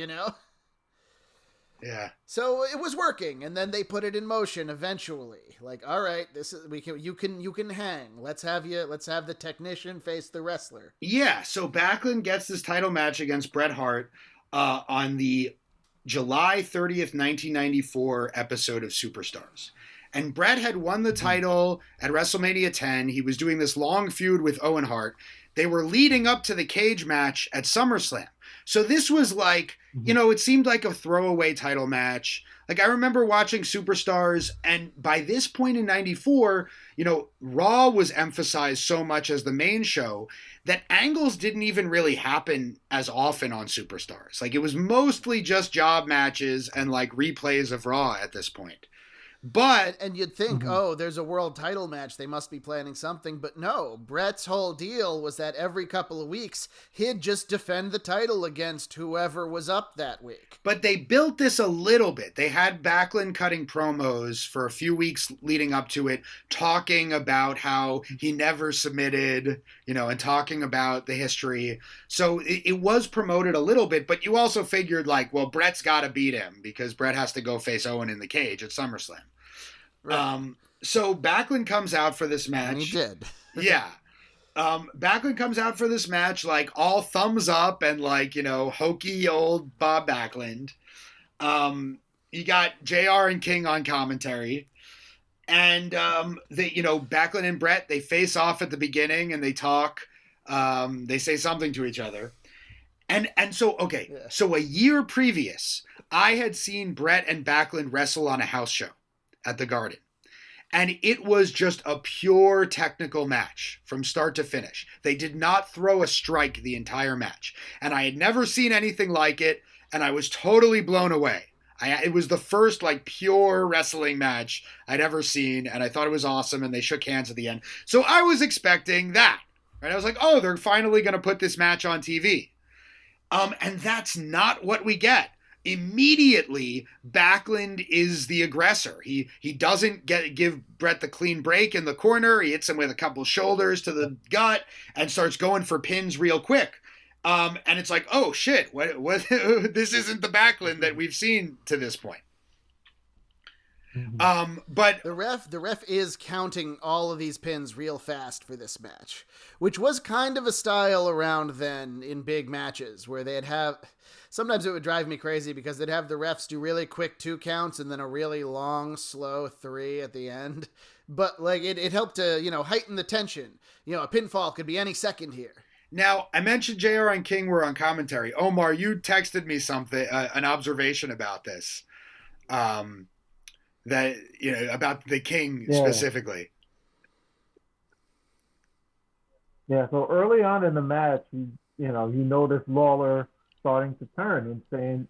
S2: Yeah.
S1: So it was working, and then they put it in motion eventually. Like, all right, you can hang. Let's have the technician face the wrestler.
S2: Yeah, so Backlund gets this title match against Bret Hart on the July 30th, 1994 episode of Superstars. And Bret had won the title at WrestleMania 10. He was doing this long feud with Owen Hart. They were leading up to the cage match at SummerSlam. So this was like, it seemed like a throwaway title match. Like, I remember watching Superstars, and by this point in 94, Raw was emphasized so much as the main show that angles didn't even really happen as often on Superstars. Like, it was mostly just job matches and like replays of Raw at this point. But
S1: and you'd think, oh, there's a world title match, they must be planning something. But no, Bret's whole deal was that every couple of weeks he'd just defend the title against whoever was up that week.
S2: But they built this a little bit. They had Backlund cutting promos for a few weeks leading up to it, talking about how he never submitted, and talking about the history. So it was promoted a little bit, but you also figured like, well, Bret's got to beat him because Bret has to go face Owen in the cage at SummerSlam.
S1: Right.
S2: So Backlund comes out for this match.
S1: And he did.
S2: Yeah. Backlund comes out for this match, like all thumbs up and like, hokey old Bob Backlund. You got JR and King on commentary. And, Backlund and Bret, they face off at the beginning and they talk. They say something to each other. And so, okay. Yeah. So a year previous, I had seen Bret and Backlund wrestle on a house show at the Garden. And it was just a pure technical match from start to finish. They did not throw a strike the entire match. And I had never seen anything like it, and I was totally blown away. It was the first like pure wrestling match I'd ever seen, and I thought it was awesome, and they shook hands at the end. So I was expecting that. Right? I was like, oh, they're finally going to put this match on TV. And that's not what we get. Immediately, Backlund is the aggressor. He doesn't give Bret the clean break in the corner. He hits him with a couple shoulders to the gut and starts going for pins real quick. And it's like, oh shit, what this isn't the Backlund that we've seen to this point. But
S1: the ref is counting all of these pins real fast for this match, which was kind of a style around then in big matches where they'd have. Sometimes it would drive me crazy because they'd have the refs do really quick 2 counts and then a really long, slow 3 at the end. But like it helped to, heighten the tension. A pinfall could be any second here.
S2: Now, I mentioned JR and King were on commentary. Omar, you texted me something, an observation about this. That, about the King specifically.
S3: Yeah, so early on in the match, you notice Lawler starting to turn and saying,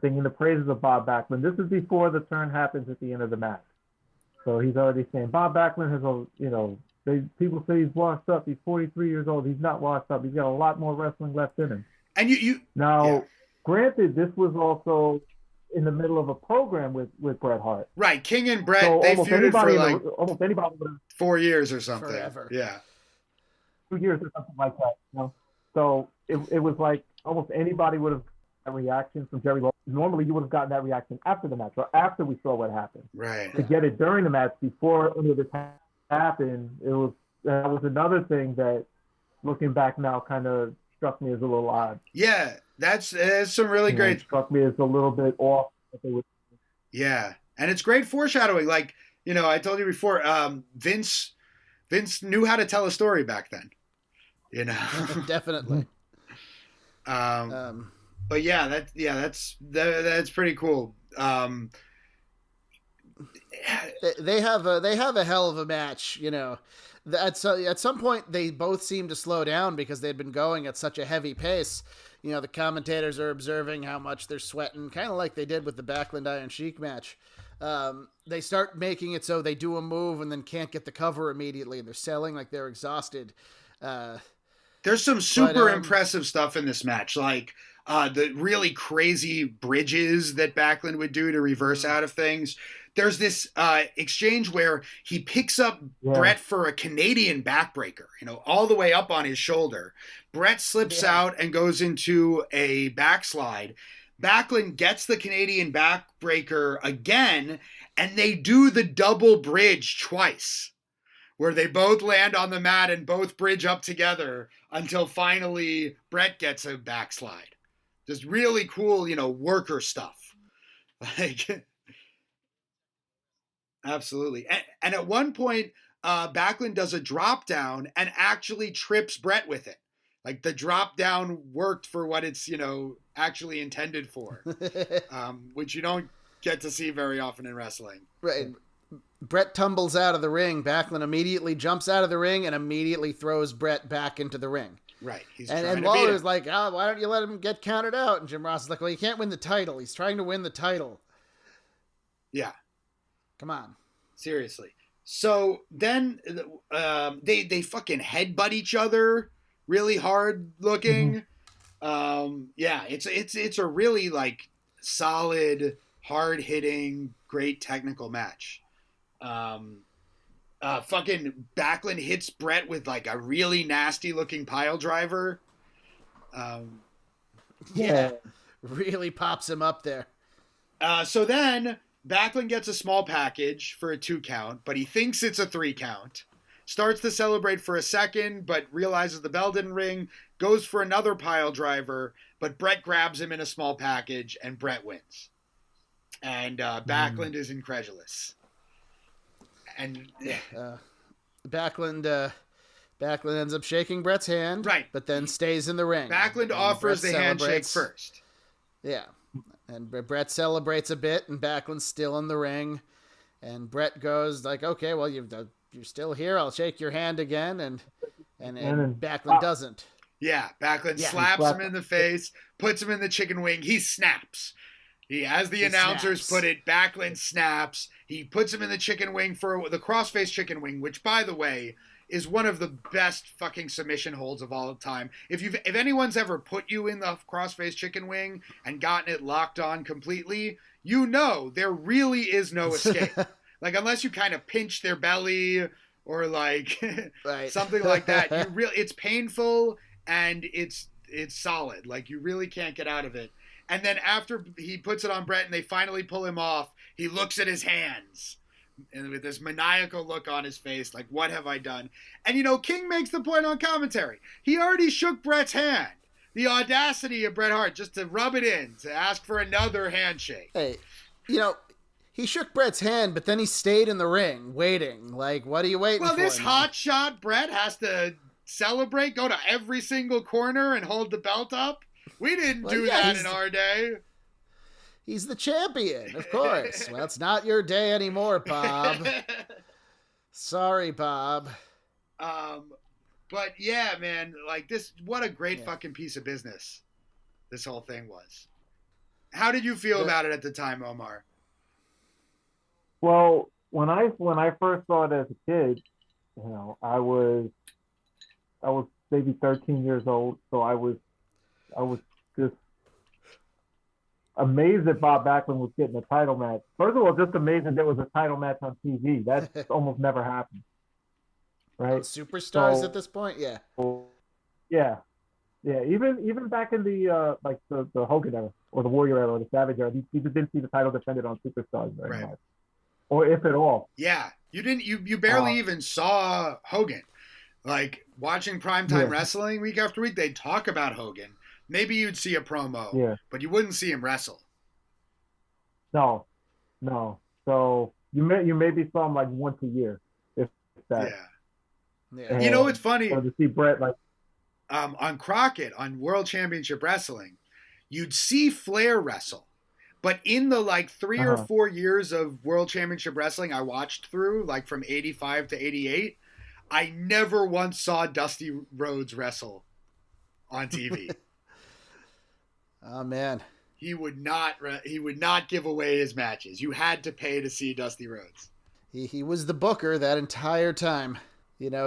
S3: singing the praises of Bob Backlund. This is before the turn happens at the end of the match. So he's already saying, Bob Backlund has people say he's washed up. He's 43 years old. He's not washed up. He's got a lot more wrestling left in him.
S2: And
S3: Granted, this was also in the middle of a program with Bret Hart.
S2: Right. King and Bret, so they feuded for
S3: almost anybody
S2: 4 years or something.
S1: Forever.
S2: Yeah.
S3: 2 years or something like that. So it was like almost anybody would have a reaction from Jerry Lawler. Normally, you would have gotten that reaction after the match or after we saw what happened.
S2: Right.
S3: To get it during the match before any of this happened, that was another thing that, looking back now, kind of struck me as a little odd.
S2: Yeah, that's some really great.
S3: Struck me as a little bit off.
S2: Yeah, and it's great foreshadowing. Like I told you before, Vince knew how to tell a story back then.
S1: Definitely.
S2: But that's pretty cool.
S1: They have a hell of a match, at some point they both seemed to slow down because they'd been going at such a heavy pace. The commentators are observing how much they're sweating, kind of like they did with the Backlund Iron Sheik match. They start making it so they do a move and then can't get the cover immediately, and they're selling like they're exhausted.
S2: There's some super impressive stuff in this match, like the really crazy bridges that Backlund would do to reverse out of things. There's this exchange where he picks up Brett for a Canadian backbreaker, all the way up on his shoulder. Brett slips out and goes into a backslide. Backlund gets the Canadian backbreaker again, and they do the double bridge twice, where they both land on the mat and both bridge up together until finally Brett gets a backslide. Just really cool, worker stuff. Like, absolutely. And at one point, Backlund does a drop down and actually trips Brett with it. Like, the drop down worked for what it's, actually intended for, which you don't get to see very often in wrestling.
S1: Right. Brett tumbles out of the ring. Backlund immediately jumps out of the ring and immediately throws Brett back into the ring.
S2: Right.
S1: And Lawler's like, why don't you let him get counted out? And Jim Ross is like, well, he can't win the title. He's trying to win the title.
S2: Yeah.
S1: Come on.
S2: Seriously. So then they fucking headbutt each other really hard looking. It's a really like solid, hard hitting, great technical match. Fucking Backlund hits Brett with like a really nasty looking pile driver.
S1: Really pops him up there.
S2: So then Backlund gets a small package for a 2 count, but he thinks it's a 3 count. Starts to celebrate for a second, but realizes the bell didn't ring. Goes for another pile driver, but Brett grabs him in a small package, and Brett wins. And Backlund is incredulous. And
S1: Backlund ends up shaking Brett's hand,
S2: right?
S1: But then stays in the ring.
S2: Backlund offers the handshake first.
S1: Yeah, and Brett celebrates a bit, and Backlund's still in the ring. And Brett goes like, "Okay, well you're still here. I'll shake your hand again." And Backlund doesn't.
S2: Yeah, Backlund slaps him in the face, puts him in the chicken wing. He snaps. As the announcers put it, Backlund snaps. He puts him in the chicken wing for the crossface chicken wing, which, by the way, is one of the best fucking submission holds of all time. If anyone's ever put you in the crossface chicken wing and gotten it locked on completely, there really is no escape. Like, unless you kind of pinch their belly or like something like that, it's painful and it's solid. Like, you really can't get out of it. And then after he puts it on Brett and they finally pull him off, he looks at his hands and with this maniacal look on his face, like, what have I done? And, King makes the point on commentary. He already shook Brett's hand. The audacity of Bret Hart just to rub it in, to ask for another handshake.
S1: Hey, he shook Brett's hand, but then he stayed in the ring waiting. Like, what are you waiting for?
S2: Well, this hotshot Bret has to celebrate, go to every single corner and hold the belt up. We didn't do that in our day.
S1: He's the champion, of course. Well, it's not your day anymore, Bob. Sorry, Bob.
S2: But yeah, man, like this, what a great fucking piece of business this whole thing was. How did you feel about it at the time, Omar?
S3: Well, when I first saw it as a kid, I was maybe 13 years old, so I was just amazed that Bob Backlund was getting a title match. First of all, just amazing there was a title match on TV. That's almost never happened. Right?
S1: Superstars at this point, yeah.
S3: Yeah. Even back in the the Hogan era or the Warrior era or the Savage era, you just didn't see the title defended on Superstars very much, or if at all.
S2: Yeah, you didn't. You barely even saw Hogan. Like, watching primetime wrestling week after week, they'd talk about Hogan. Maybe you'd see a promo, but you wouldn't see him wrestle.
S3: No. So you maybe saw him like once a year, if that.
S2: Yeah. You know what's funny?
S3: Or to see Brett like
S2: on Crockett on World Championship Wrestling, you'd see Flair wrestle, but in the like 3 or 4 years of World Championship Wrestling I watched through, like from '85 to '88. I never once saw Dusty Rhodes wrestle on TV.
S1: Oh man,
S2: he would not give away his matches. You had to pay to see Dusty Rhodes.
S1: He was the booker that entire time. You know,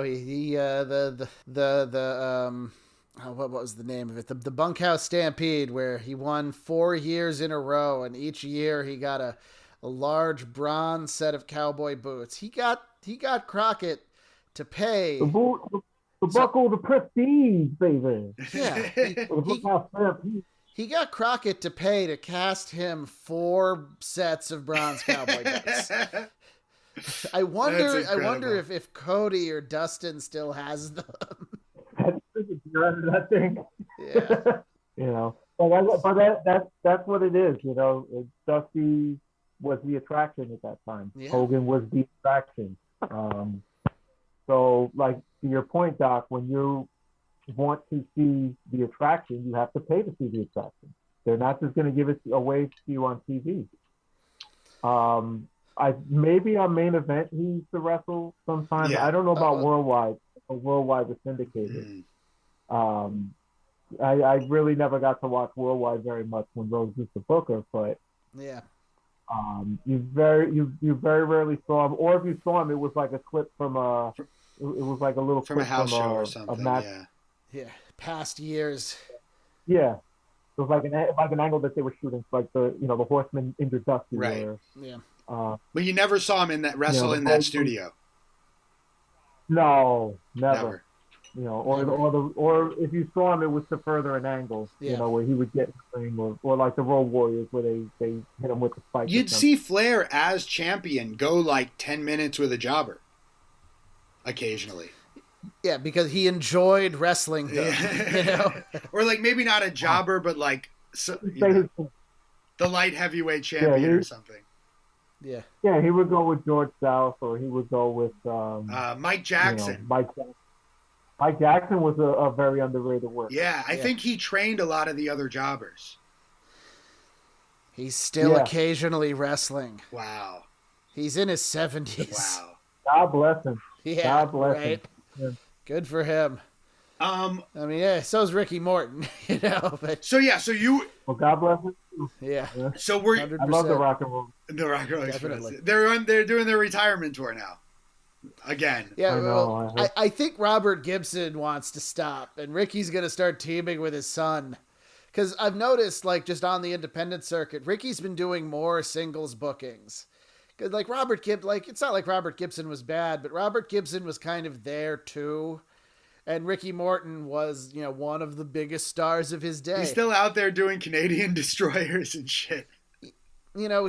S1: what was the name of it? The Bunkhouse Stampede, where he won 4 years in a row, and each year he got a large bronze set of cowboy boots. He got Crockett to pay
S3: the buckle, the prestige, baby.
S1: Yeah, he got Crockett to pay to cast him 4 sets of bronze cowboy boots. I wonder if Cody or Dustin still has them.
S3: That thing.
S1: Yeah.
S3: You know, but that's what it is. You know, Dusty was the attraction at that time. Yeah. Hogan was the attraction. So, like, to your point, Doc, when you want to see the attraction, you have to pay to see the attraction. They're not just going to give it away to you on TV. Maybe on Main Event he used to wrestle sometimes. Yeah. I don't know about Worldwide. Worldwide was syndicated. I really never got to watch Worldwide very much when Rose was the booker, but
S1: yeah.
S3: You very rarely saw him, or if you saw him, it was like a clip from it was like a little
S2: from
S3: clip
S2: a house
S3: from
S2: show or something.
S1: Yeah, past years.
S3: Yeah, it was like an angle that they were shooting, like the Horseman injured Dusty.
S2: Right.
S1: Yeah.
S2: But you never saw him in that in that studio.
S3: No, never. You know, or if you saw him, it was to further an angle. Yeah. You know, where he would get in the ring, or like the Road Warriors, where they hit him with the spike.
S2: You'd see Flair as champion go like 10 minutes with a jobber. Occasionally.
S1: Yeah, because he enjoyed wrestling. Though, you know,
S2: or like maybe not a jobber, but like the light heavyweight champion or something.
S1: Yeah.
S3: Yeah, he would go with George South, or he would go with
S2: Mike Jackson.
S3: Mike Jackson was a very underrated worker.
S2: Yeah, I think he trained a lot of the other jobbers.
S1: He's still occasionally wrestling.
S2: Wow.
S1: He's in his 70s.
S2: Wow.
S3: God bless him.
S1: Yeah,
S3: God bless him.
S1: Yeah. Good for him. I mean, yeah, so's Ricky Morton, you know. But
S3: so you. Well, God bless him.
S1: Yeah.
S2: So I
S3: love the rock and roll.
S2: The rock and roll. Definitely. They're doing their retirement tour now. Again.
S1: Yeah, I think Robert Gibson wants to stop, and Ricky's going to start teaming with his son. Because I've noticed, like, just on the independent circuit, Ricky's been doing more singles bookings. Because, like, it's not like Robert Gibson was bad, but Robert Gibson was kind of there, too. And Ricky Morton was, one of the biggest stars of his day.
S2: He's still out there doing Canadian destroyers and shit.
S1: You know,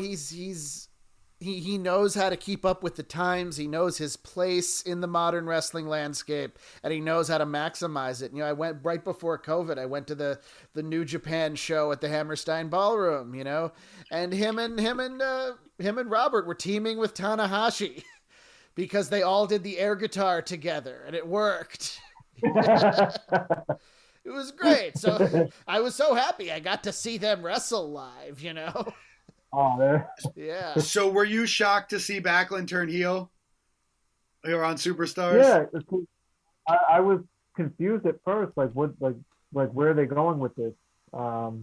S1: he knows how to keep up with the times. He knows his place in the modern wrestling landscape, and he knows how to maximize it. I went right before COVID. I went to the New Japan show at the Hammerstein Ballroom, and him and Robert were teaming with Tanahashi because they all did the air guitar together, and it worked. It was great. So I was so happy I got to see them wrestle live,
S3: Oh, man.
S1: Yeah.
S2: So were you shocked to see Backlund turn heel? Or on Superstars?
S3: Yeah. I was confused at first, like where are they going with this?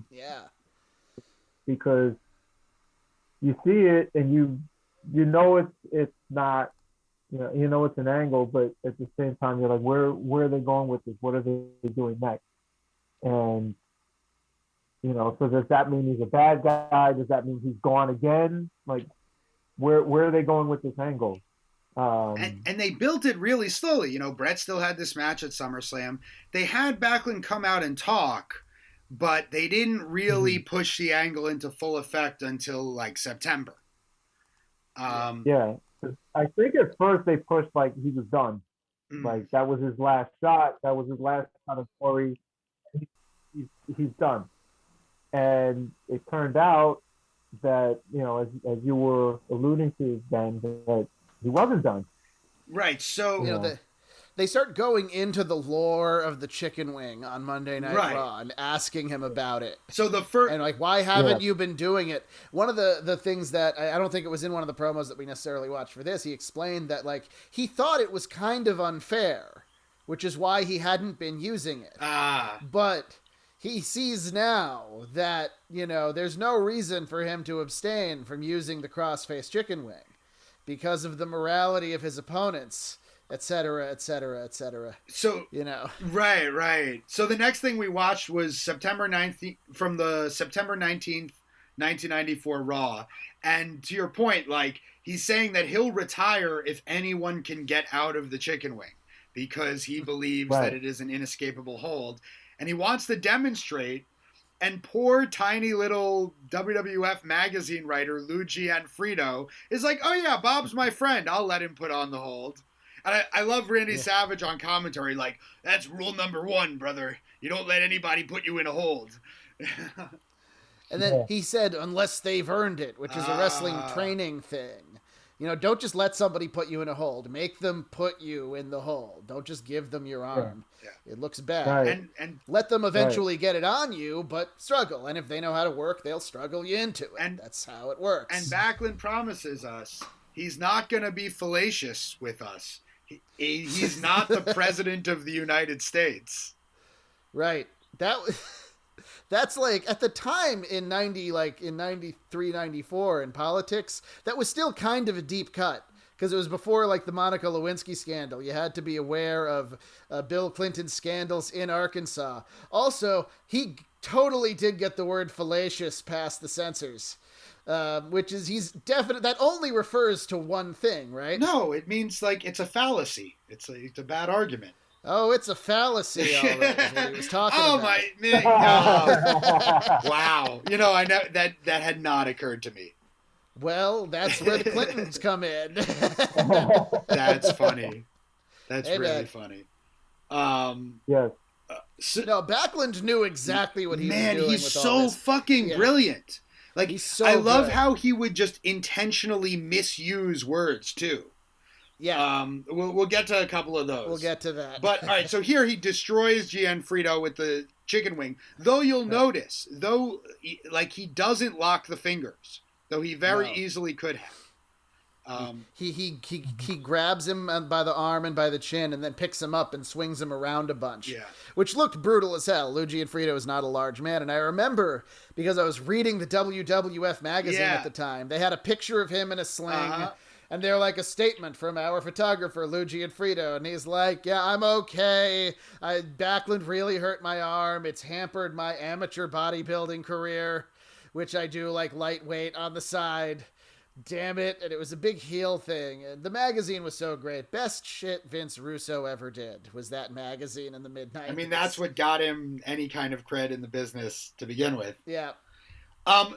S1: Yeah.
S3: Because you see it and you know it's not, you know it's an angle, but at the same time you're like, where are they going with this? What are they doing next? And so does that mean he's a bad guy? Does that mean he's gone again? Like, where are they going with this angle?
S2: And they built it really slowly. Brett still had this match at SummerSlam. They had Backlund come out and talk, but they didn't really push the angle into full effect until like September.
S3: Yeah, I think at first they pushed like he was done. Like that was his last shot. That was his last kind of story. He's done. And it turned out that, as you were alluding to, Ben, that he wasn't done.
S2: Right. So
S1: they start going into the lore of the chicken wing on Monday Night Raw and asking him about it.
S2: So the first,
S1: and like, why haven't you been doing it? One of the things that I don't think it was in one of the promos that we necessarily watched for this, he explained that like he thought it was kind of unfair, which is why he hadn't been using it. But he sees now that, you know, there's no reason for him to abstain from using the crossface chicken wing because of the morality of his opponents, etc., etc., etc.
S2: So,
S1: you know.
S2: Right. So the next thing we watched was September 19th, from the September 19th, 1994 Raw. And to your point, like, he's saying that he'll retire if anyone can get out of the chicken wing because he believes that it is an inescapable hold. And he wants to demonstrate, and poor tiny little WWF magazine writer Lou Gianfrido is like, oh yeah, Bob's my friend, I'll let him put on the hold. And I love Randy Savage on commentary, like, that's rule number 1, brother. You don't let anybody put you in a hold.
S1: And then he said, unless they've earned it, which is a wrestling training thing. You know, don't just let somebody put you in a hold. Make them put you in the hold. Don't just give them your arm. Yeah. It looks bad.
S3: Right.
S1: And let them eventually get it on you, but struggle. And if they know how to work, they'll struggle you into it. And that's how it works.
S2: And Backlund promises us he's not going to be fallacious with us. He's not the president of the United States.
S1: Right. That's like, at the time in 93, 94 in politics, that was still kind of a deep cut because it was before like the Monica Lewinsky scandal. You had to be aware of Bill Clinton's scandals in Arkansas. Also, he totally did get the word fallacious past the censors, which is, he's definite. That only refers to one thing, right?
S2: No, it means like it's a fallacy. It's a bad argument.
S1: Oh, it's a fallacy, all right, is what he was talking about.
S2: Oh, my man. Wow. You know, I know that had not occurred to me.
S1: Well, that's where the Clintons come in.
S2: That's funny. That's really funny.
S3: Yes.
S1: No, Backlund knew exactly what he was doing. Man,
S2: he's so fucking brilliant. Like, he's so I love how he would just intentionally misuse words, too.
S1: Yeah.
S2: We'll get to a couple of those.
S1: We'll get to that.
S2: But, all right, so here he destroys Gianfrido with the chicken wing. Though you'll notice, he doesn't lock the fingers, though he very easily could have.
S1: He grabs him by the arm and by the chin and then picks him up and swings him around a bunch.
S2: Yeah.
S1: Which looked brutal as hell. Lou Gianfrido is not a large man. And I remember, because I was reading the WWF magazine at the time, they had a picture of him in a sling. And they're like, a statement from our photographer, Lou Gianfrido. And he's like, yeah, I'm okay. Backlund really hurt my arm. It's hampered my amateur bodybuilding career, which I do like lightweight on the side. Damn it. And it was a big heel thing. And the magazine was so great. Best shit Vince Russo ever did was that magazine in the mid-90s.
S2: I mean, that's what got him any kind of cred in the business to begin with.
S1: Yeah.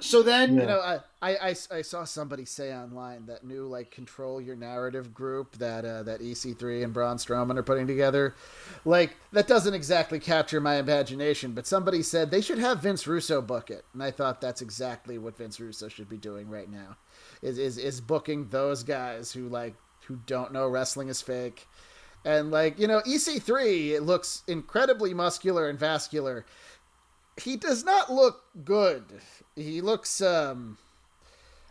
S2: So then,
S1: you know, I saw somebody say online, that new like Control Your Narrative group that EC3 and Braun Strowman are putting together, like, that doesn't exactly capture my imagination, but somebody said they should have Vince Russo book it, and I thought that's exactly what Vince Russo should be doing right now, is booking those guys who don't know wrestling is fake, and like, you know, EC3 looks incredibly muscular and vascular. He does not look good. He looks
S2: unwell,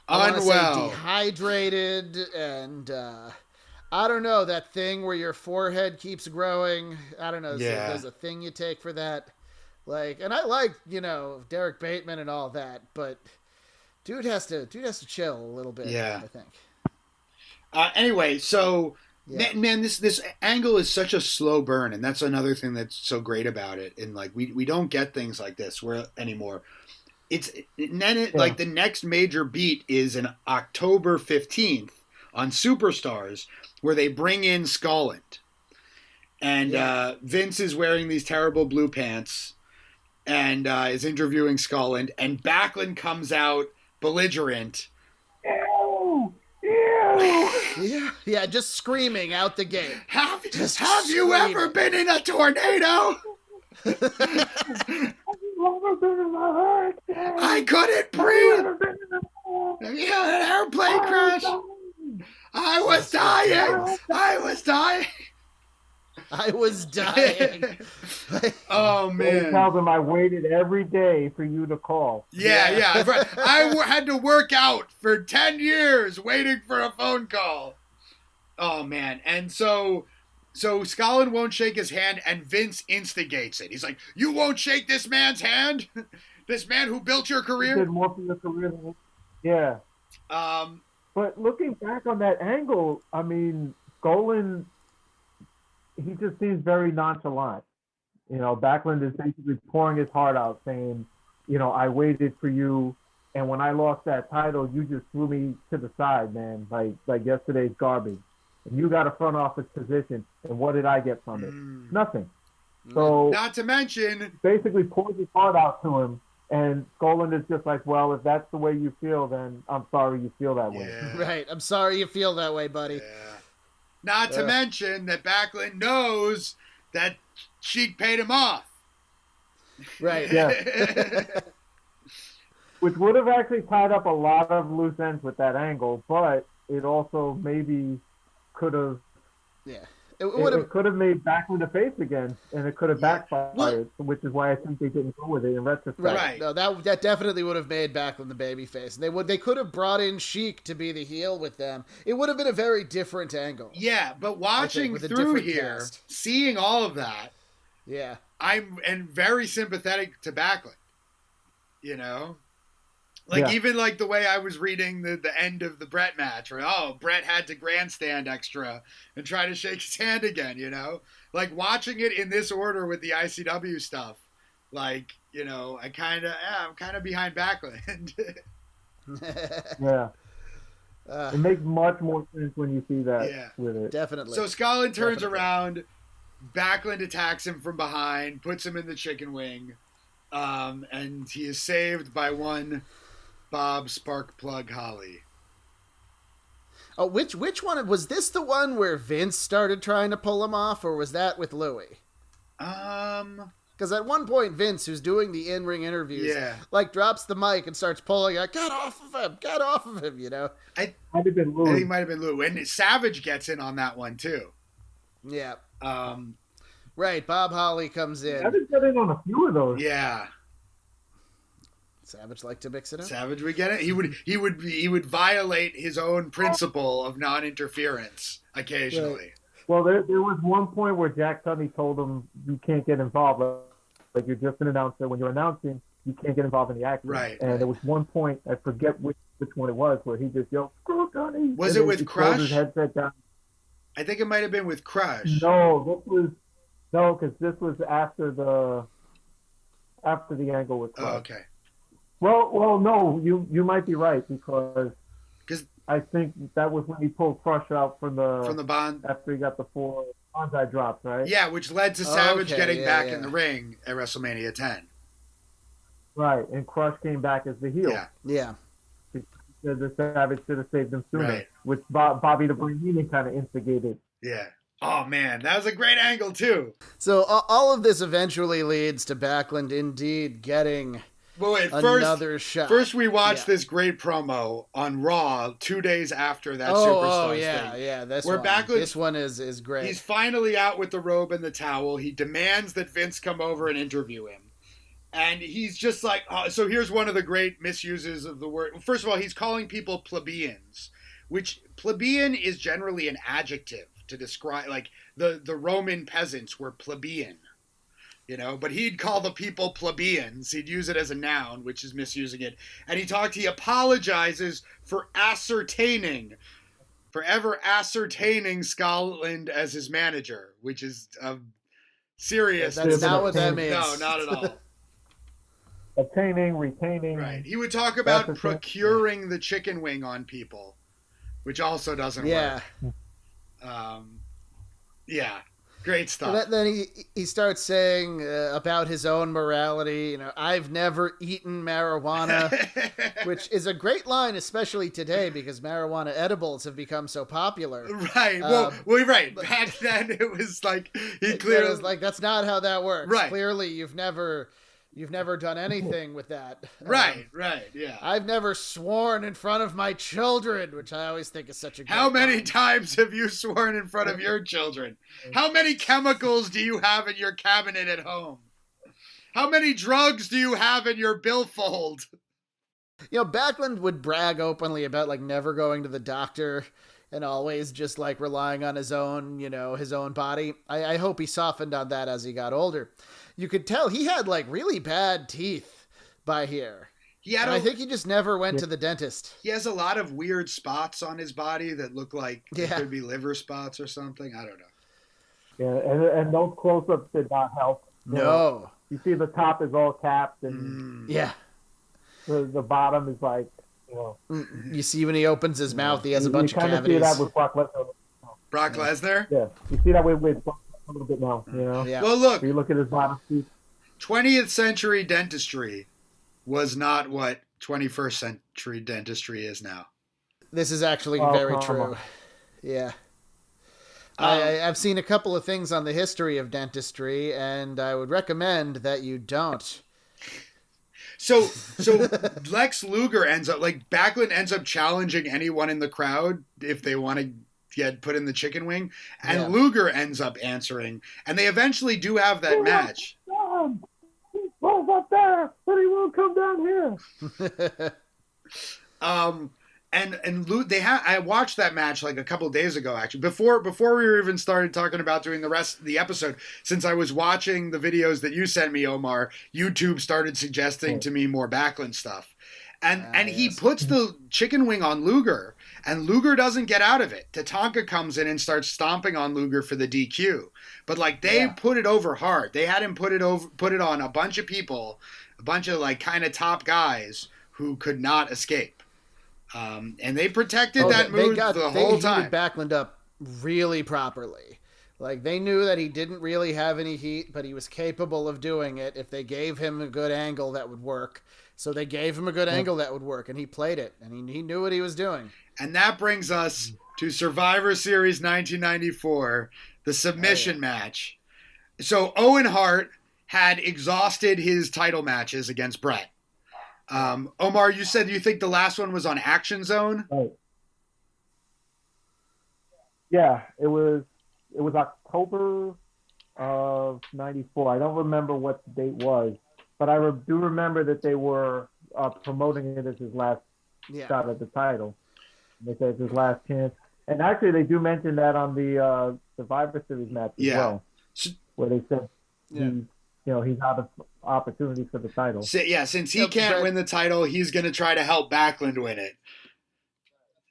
S1: dehydrated, and I don't know, that thing where your forehead keeps growing. I don't know.
S2: Yeah.
S1: There's a thing you take for that. Like, and I like, you know, Derek Bateman and all that, but dude has to chill a little bit.
S2: Yeah.
S1: I think.
S2: Anyway, so. Yeah. Man, this angle is such a slow burn, and that's another thing that's so great about it. And like, we don't get things like this anymore. Like, the next major beat is in October 15th on Superstars, where they bring in Scotland, and Vince is wearing these terrible blue pants, and is interviewing Scotland, and Backlund comes out belligerent.
S1: Yeah, just screaming out the gate.
S2: Have you ever been in a tornado? I couldn't breathe. You had an airplane crash. I was dying.
S1: I was dying.
S2: Oh,
S3: He
S2: man.
S3: tells him, I waited every day for you to call.
S2: Yeah. I had to work out for 10 years waiting for a phone call. Oh, man. And so Scotland won't shake his hand, and Vince instigates it. He's like, you won't shake this man's hand? This man who built your
S3: He
S2: career?
S3: did more for your career than yeah. But looking back on that angle, I mean, Golan, he just seems very nonchalant. You know, Backlund is basically pouring his heart out, saying, you know, I waited for you, and when I lost that title, you just threw me to the side, man, like yesterday's garbage. And you got a front office position, and what did I get from it? Nothing. So,
S2: not to mention,
S3: basically pours his heart out to him, and Golan is just like, well, if that's the way you feel, then I'm sorry you feel that way.
S2: Yeah.
S1: Right. I'm sorry you feel that way, buddy.
S2: Yeah. Not to mention that Backlund knows that Sheik paid him off.
S1: Right.
S3: Yeah. Which would have actually tied up a lot of loose ends with that angle, but it also maybe could have.
S1: Yeah.
S3: It could have made Backlund a face again, and it could have backfired, which is why I think they didn't go with it in retrospect.
S1: Right. No, that definitely would have made Backlund the babyface. They could have brought in Sheik to be the heel with them. It would have been a very different angle.
S2: Yeah, but watching through here, seeing all of that,
S1: yeah,
S2: I'm very sympathetic to Backlund. You know, like even like the way I was reading the end of the Brett match, where Brett had to grandstand extra and try to shake his hand again. You know, like watching it in this order with the ICW stuff. Like, you know, I'm kind of behind Backlund.
S3: Yeah. It makes much more sense when you see that with it.
S1: Definitely.
S2: So Scotland turns around, Backlund attacks him from behind, puts him in the chicken wing, and he is saved by one Bob Sparkplug Holly.
S1: Oh, which one? Was this the one where Vince started trying to pull him off, or was that with Louie? Because at one point, Vince, who's doing the in-ring interviews, like drops the mic and starts pulling out, get off of him, you know?
S2: I think it might have been Lou. And Savage gets in on that one, too.
S1: Yeah. Right, Bob Holly comes in.
S3: Savage got in on a few of those.
S2: Yeah.
S1: Savage liked to mix it up.
S2: Savage would get it. He would violate his own principle of non-interference occasionally.
S3: Right. Well, there was one point where Jack Tunney told him you can't get involved. Like you're just an announcer. When you're announcing, you can't get involved in the action.
S2: Right.
S3: And there was one point, I forget which one it was, where he just yelled, "Screw Tunney!"
S2: Was it with Crush?
S3: His headset down.
S2: I think it might have been with Crush.
S3: No, because this was after the angle with Crush.
S2: Oh, okay.
S3: Well, no, you might be right because I think that was when he pulled Crush out from the
S2: bond
S3: after he got the 4 bonsai drops, right?
S2: Yeah, which led to Savage getting back in the ring at WrestleMania 10.
S3: Right, and Crush came back as the heel.
S1: Yeah.
S3: The Savage should have saved him sooner,
S2: right.
S3: Which Bobby the Brain Heenan kind of instigated.
S2: Yeah. Oh, man, that was a great angle, too.
S1: So all of this eventually leads to Backlund indeed getting...
S2: Well, wait,
S1: another shot.
S2: First, we watched this great promo on Raw 2 days after that Superstars thing.
S1: Yeah, this one is great.
S2: He's finally out with the robe and the towel. He demands that Vince come over and interview him. And he's just like, so here's one of the great misuses of the word. First of all, he's calling people plebeians, which plebeian is generally an adjective to describe, like the Roman peasants were plebeian. You know, but he'd call the people plebeians. He'd use it as a noun, which is misusing it. And he apologizes for forever ascertaining Scotland as his manager, which is serious.
S1: That's not what that means.
S2: No, not at all.
S3: Obtaining, retaining.
S2: Right. He would talk about procuring the chicken wing on people, which also doesn't work. Yeah. Great stuff.
S1: Then he starts saying about his own morality. You know, I've never eaten marijuana, which is a great line, especially today because marijuana edibles have become so popular.
S2: Right. Right. Back then, it was like he clearly
S1: was like that's not how that works.
S2: Right.
S1: Clearly, you've never You've never done anything with that.
S2: Right, yeah.
S1: I've never sworn in front of my children, which I always think is such a great
S2: How many
S1: line.
S2: times have you sworn in front of your children? How many chemicals do you have in your cabinet at home? How many drugs do you have in your billfold?
S1: You know, Backlund would brag openly about like never going to the doctor and always just like relying on his own, his own body. I hope he softened on that as he got older. You could tell he had like really bad teeth by here. I think he just never went to the dentist.
S2: He has a lot of weird spots on his body that look like it could be liver spots or something. I don't know.
S3: Yeah, and those close-ups did not help.
S1: No.
S3: You see the top is all capped and the bottom is like,
S1: You see when he opens his mouth, he has a bunch of cavities.
S3: You kind of see that with Brock Lesnar.
S2: Brock Lesnar?
S3: Yeah, you see that with a little bit now,
S1: Yeah.
S2: Well, look.
S3: If you look at his bottom teeth.
S2: 20th century dentistry was not what 21st century dentistry is now.
S1: This is actually very true. Yeah. I've seen a couple of things on the history of dentistry, and I would recommend that you don't.
S2: So Lex Luger Backlund ends up challenging anyone in the crowd if they want to get put in the chicken wing, and Luger ends up answering, and they eventually do have that match.
S3: He's up there, but he won't come down here.
S2: I watched that match like a couple days ago, actually, before we even started talking about doing the rest of the episode. Since I was watching the videos that you sent me, Omar, YouTube started suggesting to me more Backlund stuff. And he puts the chicken wing on Luger, and Luger doesn't get out of it. Tatanka comes in and starts stomping on Luger for the DQ. But they put it over hard. They had him put it on a bunch of people, a bunch of like kind of top guys who could not escape. And they protected that move the whole time.
S1: They heated Backlund up really properly. Like, they knew that he didn't really have any heat, but he was capable of doing it. If they gave him a good angle, that would work. So they gave him a good angle that would work, and he played it, and he knew what he was doing.
S2: And that brings us to Survivor Series 1994, the submission match. So Owen Hart had exhausted his title matches against Brett. Omar, you said you think the last one was on Action Zone?
S3: Right. Yeah, it was October of 94. I don't remember what the date was, but I do remember that they were promoting it as his last shot at the title. They said it's his last chance. And actually, they do mention that on the Survivor Series match as well, where they said he's out of opportunities for the title.
S2: Since he can't win the title, he's going to try to help Backlund win it.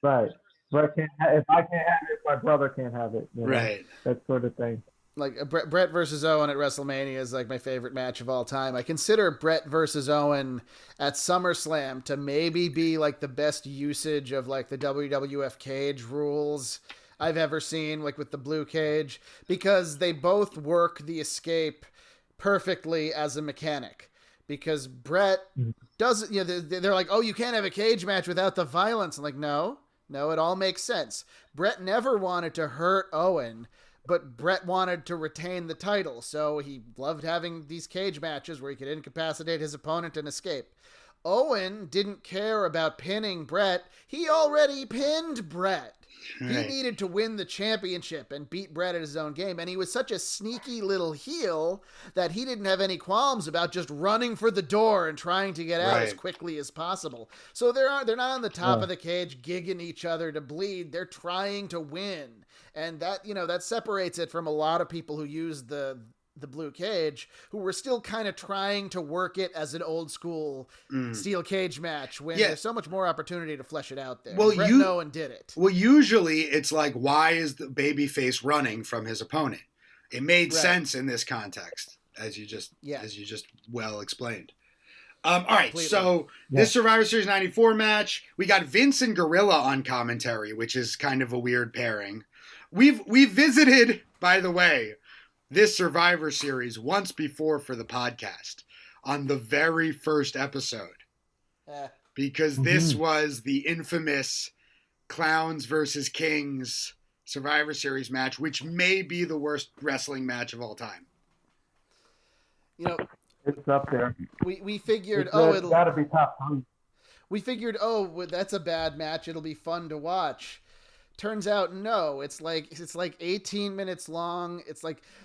S3: Right. Brett can't if I can't have it, my brother can't have it.
S2: Right.
S3: That sort of thing.
S1: Like Brett versus Owen at WrestleMania is like my favorite match of all time. I consider Brett versus Owen at SummerSlam to maybe be like the best usage of like the WWF cage rules I've ever seen, like with the blue cage, because they both work the escape perfectly as a mechanic. Because Brett doesn't, they're like, oh, you can't have a cage match without the violence. I'm like, no, it all makes sense. Brett never wanted to hurt Owen, but Brett wanted to retain the title, so he loved having these cage matches where he could incapacitate his opponent and escape. Owen didn't care about pinning Brett. He already pinned Brett. Right. He needed to win the championship and beat Brett at his own game, and he was such a sneaky little heel that he didn't have any qualms about just running for the door and trying to get out as quickly as possible. So they're not on the top of the cage gigging each other to bleed. They're trying to win. And that, that separates it from a lot of people who use the blue cage, who were still kind of trying to work it as an old school steel cage match when there's so much more opportunity to flesh it out there.
S2: Well,
S1: Brett and Owen did it.
S2: Well, usually it's like, why is the babyface running from his opponent? It made sense in this context, as you just well explained. All right, so this Survivor Series 94 match, we got Vince and Gorilla on commentary, which is kind of a weird pairing. We've visited, by the way, this Survivor Series once before for the podcast on the very first episode, because this was the infamous Clowns versus Kings Survivor Series match, which may be the worst wrestling match of all time.
S3: It's up there.
S1: We figured,
S3: it's got to be top 3.
S1: We figured, that's a bad match. It'll be fun to watch. Turns out, no. It's like 18 minutes long.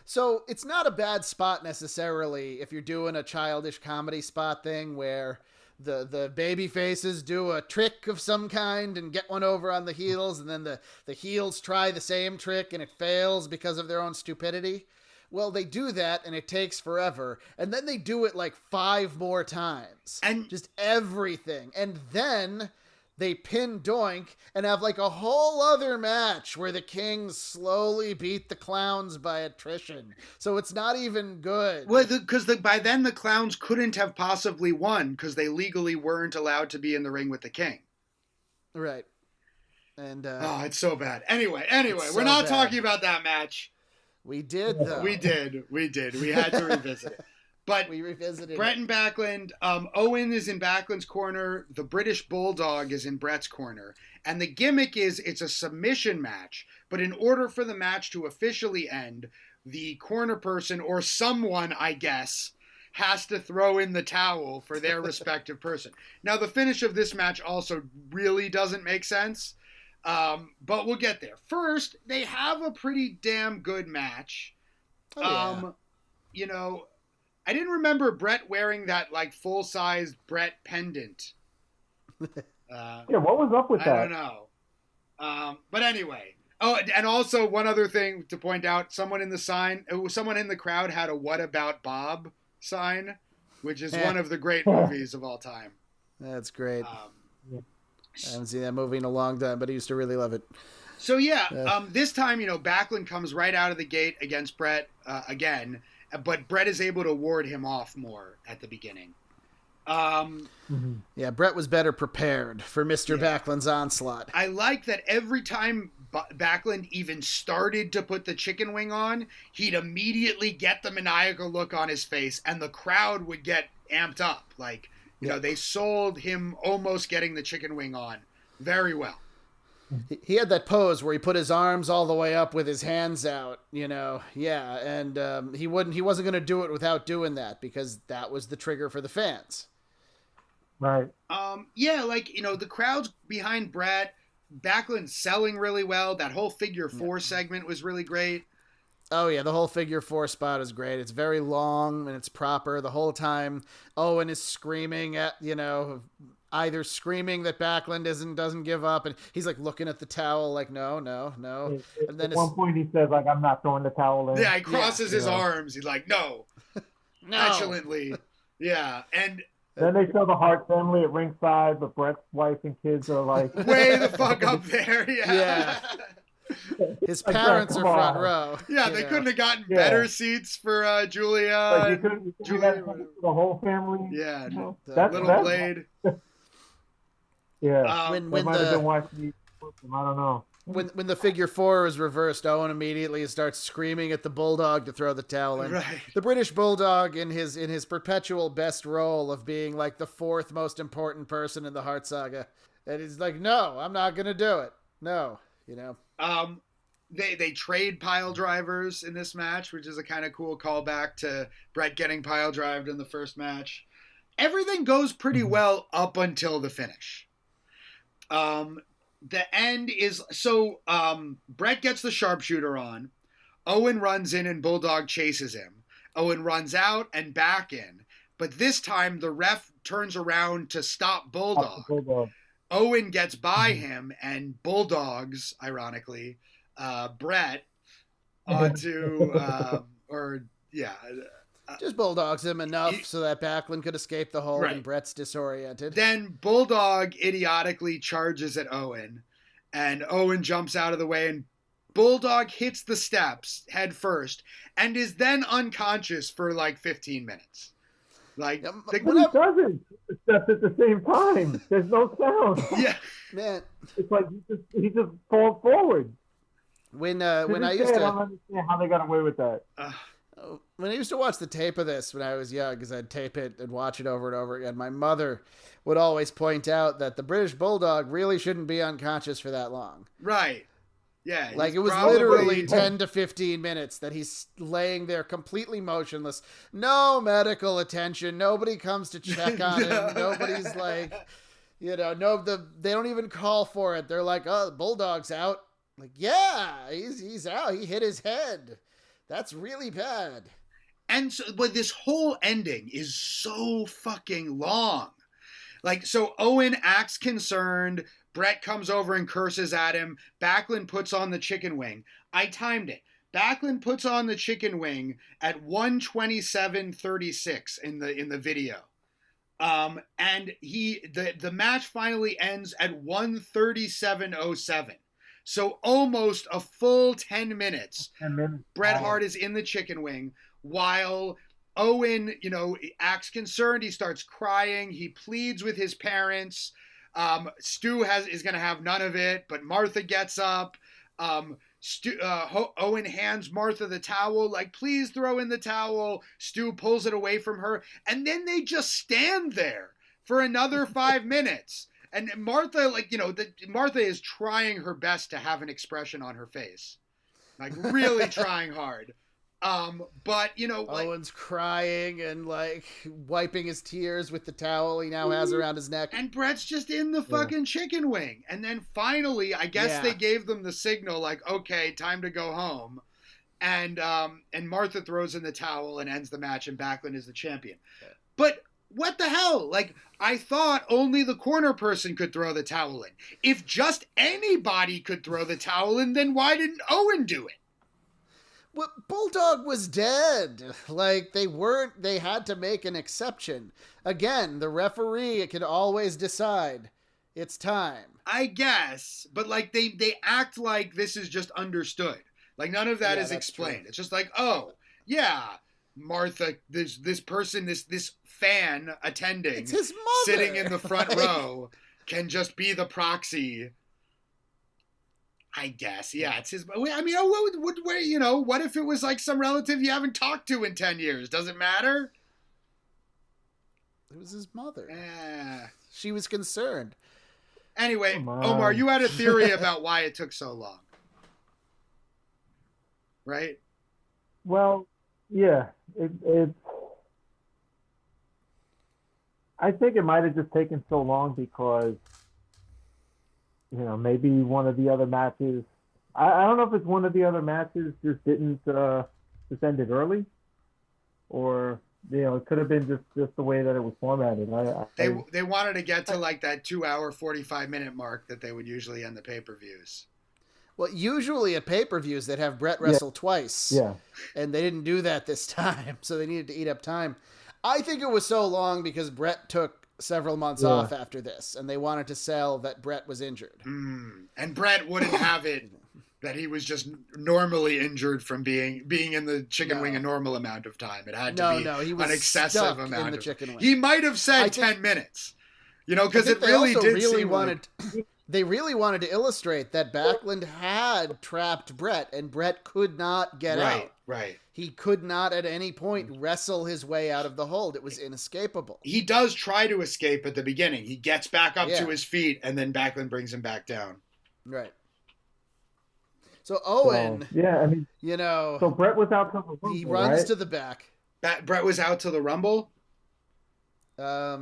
S1: So it's not a bad spot necessarily if you're doing a childish comedy spot thing where the baby faces do a trick of some kind and get one over on the heels, and then the heels try the same trick and it fails because of their own stupidity. Well, they do that and it takes forever, and then they do it like 5 more times, and just everything, and then they pin Doink and have like a whole other match where the Kings slowly beat the Clowns by attrition. So it's not even good.
S2: Well, because by then the Clowns couldn't have possibly won because they legally weren't allowed to be in the ring with the King.
S1: Right. And
S2: it's so bad. Anyway, we're not talking about that match.
S1: We did, though.
S2: We did. We had to revisit it. But
S1: we revisited
S2: Brett and Backlund. Owen is in Backlund's corner. The British Bulldog is in Brett's corner. And the gimmick is it's a submission match. But in order for the match to officially end, the corner person, or someone, I guess, has to throw in the towel for their respective person. Now, the finish of this match also really doesn't make sense. But we'll get there. First, they have a pretty damn good match. You know, I didn't remember Brett wearing that like full-sized Brett pendant.
S3: What was up with that?
S2: I don't know. But anyway. Oh, and also one other thing to point out: someone in the crowd had a "What About Bob" sign, which is one of the great movies of all time.
S1: That's great. I haven't seen that movie in a long time, but I used to really love it.
S2: So this time, Backlund comes right out of the gate against Brett again, but Brett is able to ward him off more at the beginning.
S1: Yeah, Brett was better prepared for Mr. Backlund's onslaught.
S2: I like that every time Backlund even started to put the chicken wing on, he'd immediately get the maniacal look on his face, and the crowd would get amped up. Like, you know, they sold him almost getting the chicken wing on very well.
S1: He had that pose where he put his arms all the way up with his hands out, and he wasn't going to do it without doing that because that was the trigger for the fans.
S3: Right.
S2: The crowd's behind Brett. Backlund selling really well. That whole figure 4 segment was really great.
S1: Oh, yeah, the whole figure 4 spot is great. It's very long and it's proper the whole time. Owen is screaming at, either screaming that Backlund doesn't give up, and he's like looking at the towel like, no. And then
S3: at one point he says, like, I'm not throwing the towel in.
S2: Yeah, he crosses his arms. He's like, no. Petulantly. Yeah, and
S3: then they show the Hart family at ringside, but Brett's wife and kids are like
S2: way the fuck up there. Yeah.
S1: His parents are front row.
S2: Yeah, they couldn't have gotten better seats for Julia.
S3: Like you couldn't the whole family.
S2: Yeah,
S3: that's
S2: Little Blade.
S3: Yeah,
S1: when
S3: might have been watching. I don't know.
S1: When the figure 4 is reversed, Owen immediately starts screaming at the Bulldog to throw the towel in.
S2: Right.
S1: The British Bulldog, in his perpetual best role of being like the 4th most important person in the Hart Saga, and he's like, no, I'm not gonna do it. No,
S2: They trade pile drivers in this match, which is a kind of cool callback to Brett getting pile drived in the first match. Everything goes pretty well up until the finish. The end is Brett gets the sharpshooter on. Owen runs in and Bulldog chases him. Owen runs out and back in. But this time the ref turns around to stop Bulldog. Owen gets by him and Bulldogs, ironically, Brett onto,
S1: just Bulldogs him enough so that Backlund could escape the hold and Brett's disoriented.
S2: Then Bulldog idiotically charges at Owen, and Owen jumps out of the way, and Bulldog hits the steps head first and is then unconscious for like 15 minutes. Like,
S3: but he doesn't steps at the same time. There's no sound.
S2: Yeah,
S1: man,
S3: it's like he just falls forward.
S1: When
S3: I don't understand how they got away with that.
S1: When I used to watch the tape of this when I was young, because I'd tape it and watch it over and over again, my mother would always point out that the British Bulldog really shouldn't be unconscious for that long.
S2: Right. Yeah,
S1: like it was literally 10 to 15 minutes that he's laying there completely motionless. No medical attention. Nobody comes to check on him. Nobody's like, they don't even call for it. They're like, oh, the Bulldog's out. Like, yeah, he's out. He hit his head. That's really bad.
S2: And so, but this whole ending is so fucking long. Like, so Owen acts concerned. Brett comes over and curses at him. Backlund puts on the chicken wing. I timed it. Backlund puts on the chicken wing at 1:27:36 in the video. And the match finally ends at 1:37:07. So almost a full 10 minutes.
S3: 10 minutes.
S2: Bret Hart is in the chicken wing while Owen, acts concerned. He starts crying. He pleads with his parents. Stu is going to have none of it, but Martha gets up. Owen hands Martha the towel, like, please throw in the towel. Stu pulls it away from her, and then they just stand there for another 5 minutes. And Martha, Martha is trying her best to have an expression on her face, like really trying hard. But
S1: Owen's crying and like wiping his tears with the towel he now has around his neck.
S2: And Brett's just in the fucking chicken wing. And then finally, I guess they gave them the signal, like, okay, time to go home. And Martha throws in the towel and ends the match, and Backlund is the champion. Yeah. But what the hell? Like, I thought only the corner person could throw the towel in. If just anybody could throw the towel in, then why didn't Owen do it?
S1: Well, Bulldog was dead. Like, they had to make an exception. Again, the referee can always decide it's time.
S2: I guess, but like they act like this is just understood. Like none of that is explained. True. It's just like, oh, yeah, Martha, this person, this fan attending,
S1: it's his mother,
S2: sitting in the front row, can just be the proxy. I guess, yeah, it's his. I mean, what if it was like some relative you haven't talked to in 10 years? Does it matter?
S1: It was his mother.
S2: Yeah.
S1: She was concerned.
S2: Anyway, Omar, you had a theory about why it took so long, right?
S3: Well, yeah, I think it might have just taken so long because, maybe one of the other matches, I don't know if it's one of the other matches just didn't just ended early, or it could have been just the way that it was formatted.
S2: They wanted to get to like that 2-hour 45-minute mark that they would usually end the pay-per-views.
S1: Well, usually at pay-per-views they'd have Brett wrestle twice.
S3: Yeah.
S1: And they didn't do that this time, so they needed to eat up time. I think it was so long because Brett took several months off after this, and they wanted to sell that Brett was injured.
S2: And Brett wouldn't have it that he was just normally injured from being in the chicken wing a normal amount of time. It had to be
S1: he was
S2: an excessive amount
S1: in the chicken wing.
S2: He might have said 10 minutes, because it really did seem
S1: They really wanted to illustrate that Backlund had trapped Brett, and Brett could not get out.
S2: Right.
S1: He could not at any point wrestle his way out of the hold. It was inescapable.
S2: He does try to escape at the beginning. He gets back up to his feet, and then Backlund brings him back down.
S1: Right. So Owen,
S3: so Brett was out to the Rumble,
S1: he runs to the back.
S2: Brett was out to the Rumble? I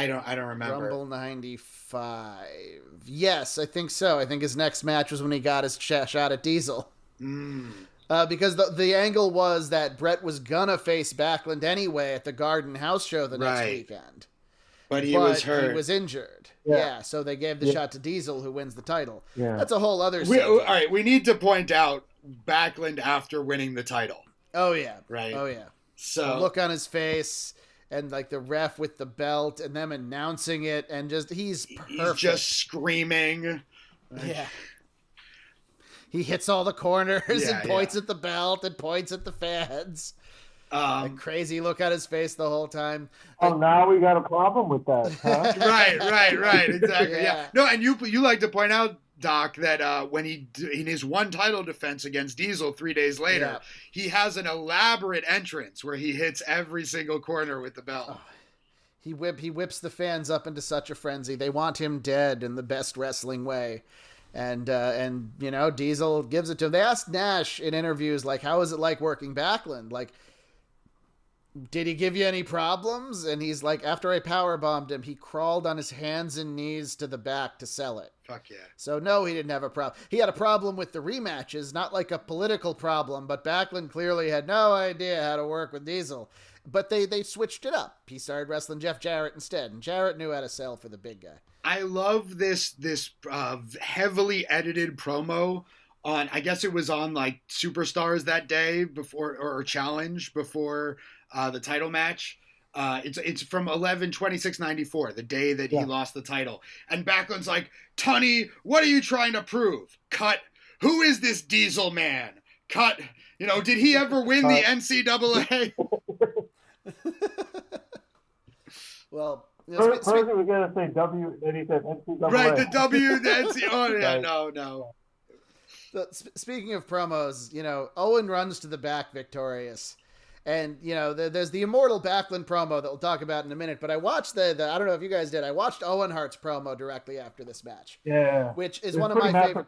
S2: don't remember.
S1: Rumble 95. Yes, I think so. I think his next match was when he got his shot at Diesel. Because the angle was that Brett was gonna face Backlund anyway at the Garden House show the next weekend.
S2: But he was hurt.
S1: He was injured. Yeah, so they gave the shot to Diesel, who wins the title.
S3: Yeah.
S1: That's a whole other
S2: all right, we need to point out Backlund after winning the title.
S1: Oh, yeah.
S2: Right?
S1: Oh, yeah.
S2: So
S1: the look on his face, and like the ref with the belt, and them announcing it, and he's perfect.
S2: He's just screaming.
S1: Yeah. He hits all the corners and points at the belt and points at the fans. A crazy look on his face the whole time.
S3: Now we got a problem with that, huh?
S2: Right, exactly. Yeah. No, and you like to point out, Doc, that when he in his one title defense against Diesel 3 days later, he has an elaborate entrance where he hits every single corner with the belt.
S1: Oh, he whips the fans up into such a frenzy. They want him dead in the best wrestling way. And Diesel gives it to him. They asked Nash in interviews, like, how is it like working Backlund? Like, did he give you any problems? And he's like, after I powerbombed him, he crawled on his hands and knees to the back to sell it.
S2: Fuck yeah.
S1: So no, he didn't have a problem. He had a problem with the rematches, not like a political problem, but Backlund clearly had no idea how to work with Diesel. But they switched it up. He started wrestling Jeff Jarrett instead, and Jarrett knew how to sell for the big guy.
S2: I love this heavily edited promo on, I guess it was on like Superstars that day before, or Challenge before the title match. It's from 11/26/94, the day that he lost the title. And Backlund's like, Tunney, what are you trying to prove? Cut. Who is this Diesel man? Cut. Did he ever win the NCAA?
S1: Well,
S3: first we were going to say W, then he said NCAA.
S2: Right, the W, the NCAA. Oh, yeah, no.
S1: So, speaking of promos, Owen runs to the back victorious. And, there's the immortal Backlund promo that we'll talk about in a minute. But I watched I don't know if you guys did, I watched Owen Hart's promo directly after this match.
S3: Yeah.
S1: Which is one of my favorite.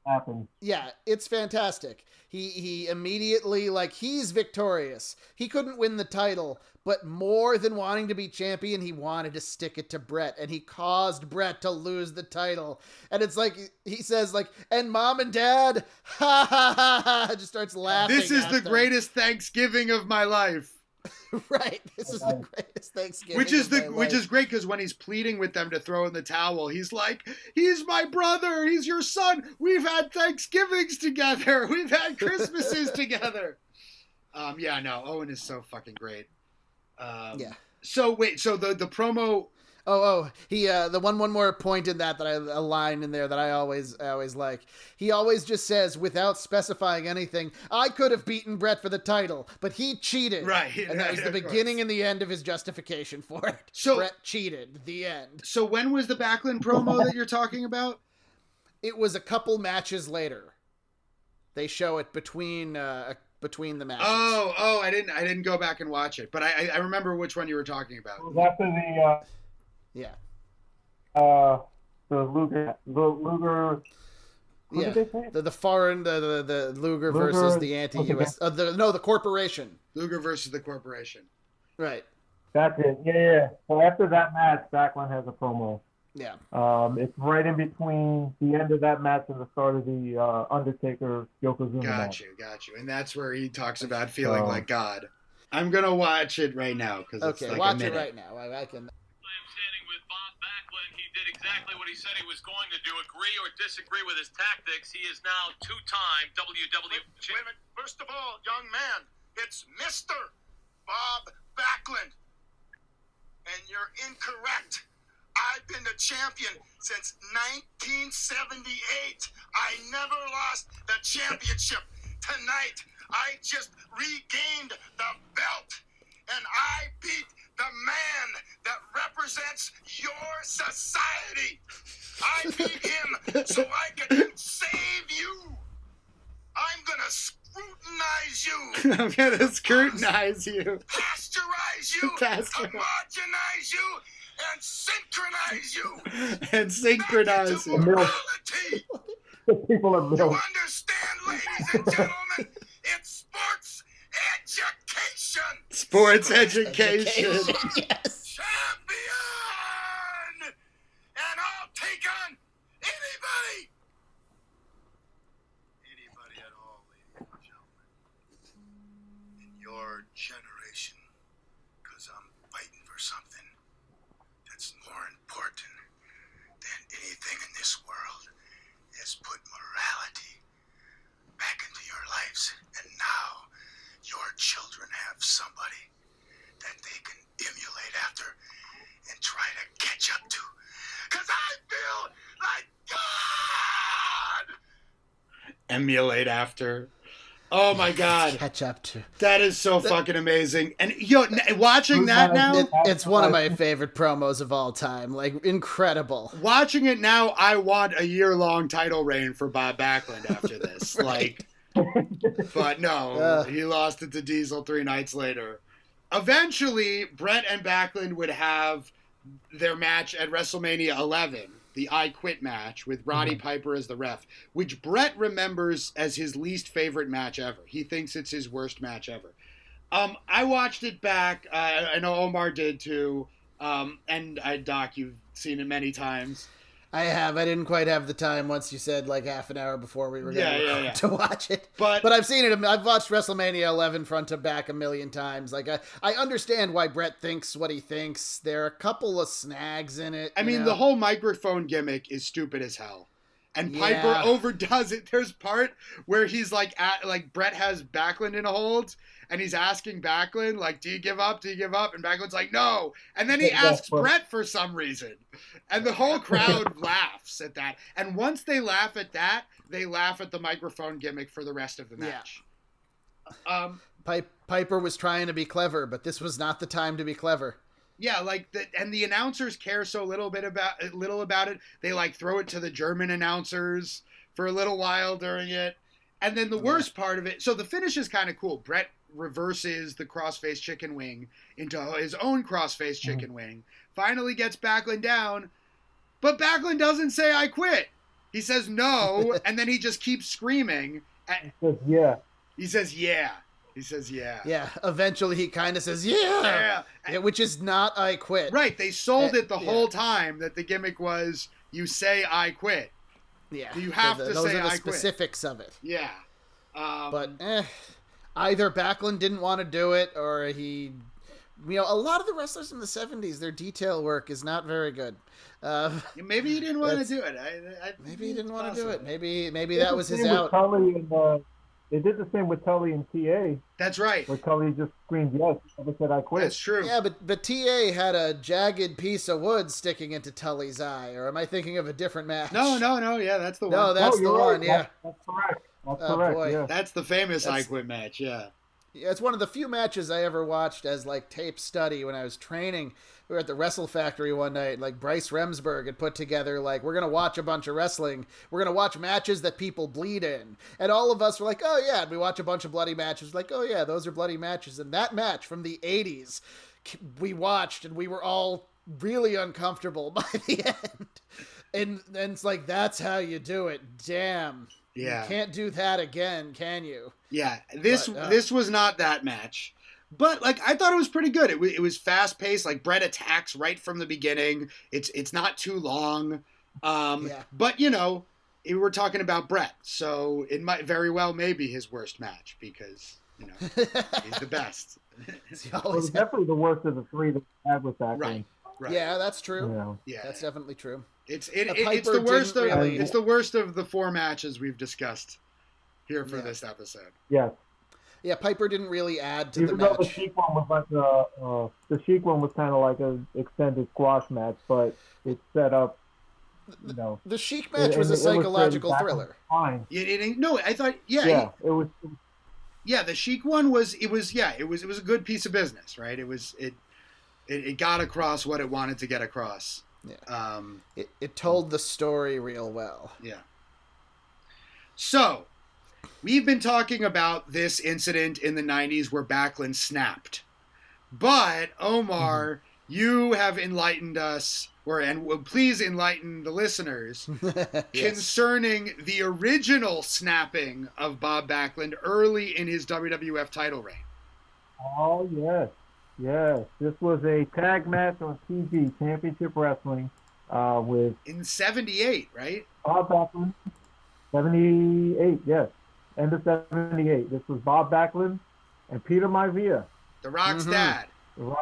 S3: Happen.
S1: Yeah, it's fantastic. He immediately, like, he's victorious. He couldn't win the title, but more than wanting to be champion, he wanted to stick it to Brett, and he caused Brett to lose the title. And it's like, he says, like, and Mom and Dad, ha ha ha ha, just starts laughing.
S2: This is the greatest Thanksgiving of my life.
S1: Right, this is the greatest Thanksgiving.
S2: Which is great, because when he's pleading with them to throw in the towel, he's like, he's my brother, he's your son. We've had Thanksgivings together. We've had Christmases together. Owen is so fucking great.
S1: Yeah.
S2: So wait, so the promo.
S1: He the one more point in that a line in there that I always like. He always just says, without specifying anything, I could have beaten Brett for the title, but he cheated.
S2: Right.
S1: And that was the beginning and the end of his justification for it.
S2: So
S1: Brett cheated. The end.
S2: So when was the Backlund promo that you're talking about?
S1: It was a couple matches later. They show it between the matches.
S2: Oh, I didn't go back and watch it, but I remember which one you were talking about.
S3: It was after the
S1: yeah.
S3: The Luger. Who did they say?
S1: The foreign, the Luger versus the anti-US. The corporation.
S2: Luger versus the corporation.
S1: Right.
S3: That's it. Yeah. So after that match, Backlund has a promo.
S1: Yeah.
S3: It's right in between the end of that match and the start of the Undertaker Yokozuna match.
S2: Got you. And that's where he talks about feeling like God. I'm gonna watch it right now because it's like
S1: watch
S2: a minute.
S1: It right now. I can.
S4: I'm standing with Bob Backlund. He did exactly what he said he was going to do. Agree or disagree with his tactics. He is now two-time WWE.
S5: Wait a minute. First of all, young man, it's Mr. Bob Backlund. And you're incorrect. I've been the champion since 1978. I never lost the championship. Tonight, I just regained the belt. And I beat the man that represents your society. I beat him so I can save you. I'm going to scrutinize you.
S2: I'm going to scrutinize you.
S5: Pasteurize you. Homogenize you. And synchronize you.
S3: People are
S5: You
S3: milk.
S5: understand, ladies and gentlemen? It's sports education.
S2: Sports education.
S1: Yes.
S5: Champion! And I'll take on anybody. Anybody at all, ladies and gentlemen. In your generation. Because I'm fighting for something that's more important than anything in this world, is put morality back into your lives. And now your children have somebody that they can emulate after and try to catch up to. Because I feel like God!
S2: Emulate after. Oh my God.
S1: Catch up to.
S2: That is so fucking amazing. And watching that now.
S1: It's one of my favorite promos of all time. Like, incredible.
S2: Watching it now, I want a year-long title reign for Bob Backlund after this.
S1: Right.
S2: But no, he lost it to Diesel 3 nights later. Eventually, Brett and Backlund would have their match at WrestleMania 11, the I Quit match with Roddy Piper as the ref, which Brett remembers as his least favorite match ever. He thinks it's his worst match ever. I watched it back. I know Omar did too. And Doc, you've seen it many times.
S1: I have. I didn't quite have the time once you said like half an hour before we were going to watch it. But I've seen it. I've watched WrestleMania 11 front to back a million times. Like I understand why Brett thinks what he thinks. There are a couple of snags in it.
S2: I mean, the whole microphone gimmick is stupid as hell. And Piper overdoes it. There's part where he's like Brett has Backlund in a hold, and he's asking Backlund, like, do you give up? Do you give up? And Backlund's like, no. And then he asks Brett for some reason. And the whole crowd laughs at that. And once they laugh at that, they laugh at the microphone gimmick for the rest of the match.
S1: Yeah. Piper was trying to be clever, but this was not the time to be clever.
S2: Yeah, and the announcers care so little about it. They like throw it to the German announcers for a little while during it. And then the worst part of it, so the finish is kind of cool. Brett reverses the crossface chicken wing into his own crossface chicken wing. Finally gets Backlund down, but Backlund doesn't say I quit. He says no, and then he just keeps screaming. He says yeah. Yeah, eventually he kind of says, yeah, which is not I quit. Right, they sold it the whole time that the gimmick was, you say I quit.
S1: Yeah.
S2: You have to say I quit.
S1: Those are the specifics of it.
S2: Yeah.
S1: But either Backlund didn't want to do it, or he... a lot of the wrestlers in the 70s, their detail work is not very good.
S2: Maybe he didn't want to do it.
S1: Maybe he didn't want to do it. Maybe that was his out.
S3: They did the same with Tully and TA.
S2: That's right.
S3: Where Tully just screamed yes, never said I quit.
S2: That's true.
S1: Yeah, but TA had a jagged piece of wood sticking into Tully's eye. Or am I thinking of a different match?
S2: No. Yeah, that's the one.
S1: No, that's the one.
S3: Right.
S1: Yeah,
S3: that's correct. That's correct.
S1: Boy.
S3: Yeah.
S2: That's the famous I Quit match. Yeah.
S1: Yeah, it's one of the few matches I ever watched as like tape study when I was training. We were at the Wrestle Factory one night. Like Bryce Remsburg had put together like, we're gonna watch a bunch of wrestling. We're gonna watch matches that people bleed in, and all of us were like, oh yeah. And we watch a bunch of bloody matches. Like, oh yeah, those are bloody matches. And that match from the '80s, we watched, and we were all really uncomfortable by the end. And it's like, that's how you do it. Damn.
S2: Yeah.
S1: You can't do that again, can you?
S2: Yeah. This was not that match. But like, I thought it was pretty good. It was fast paced. Like Brett attacks right from the beginning. It's not too long. But we're talking about Brett, so it might very well maybe his worst match because he's the best.
S3: It's definitely the worst of the three that we had with that.
S2: Right.
S1: Yeah, that's true.
S2: Yeah,
S1: that's definitely true.
S2: It's the worst of it's the worst of the four matches we've discussed here for this episode.
S3: Yes.
S1: Yeah, Piper didn't really add to
S3: Even
S1: the match.
S3: though the Sheik one was like the Sheik one was kind of like an extended squash match, but it set up.
S1: The Sheik match was a psychological thriller.
S3: Fine.
S2: I thought
S3: it was.
S2: Yeah, the Sheik one was it was a good piece of business, right? It got across what it wanted to get across.
S1: Yeah. It told the story real well.
S2: Yeah. So, we've been talking about this incident in the 90s where Backlund snapped. But, Omar, you have enlightened us, and please enlighten the listeners, concerning the original snapping of Bob Backlund early in his WWF title reign.
S3: Oh, yes. Yes. This was a tag match on TV, Championship Wrestling, with...
S2: In 78, right?
S3: Bob Backlund. 78, yes. End of 78. This was Bob Backlund and Peter Maivia.
S2: The Rock's dad.
S3: The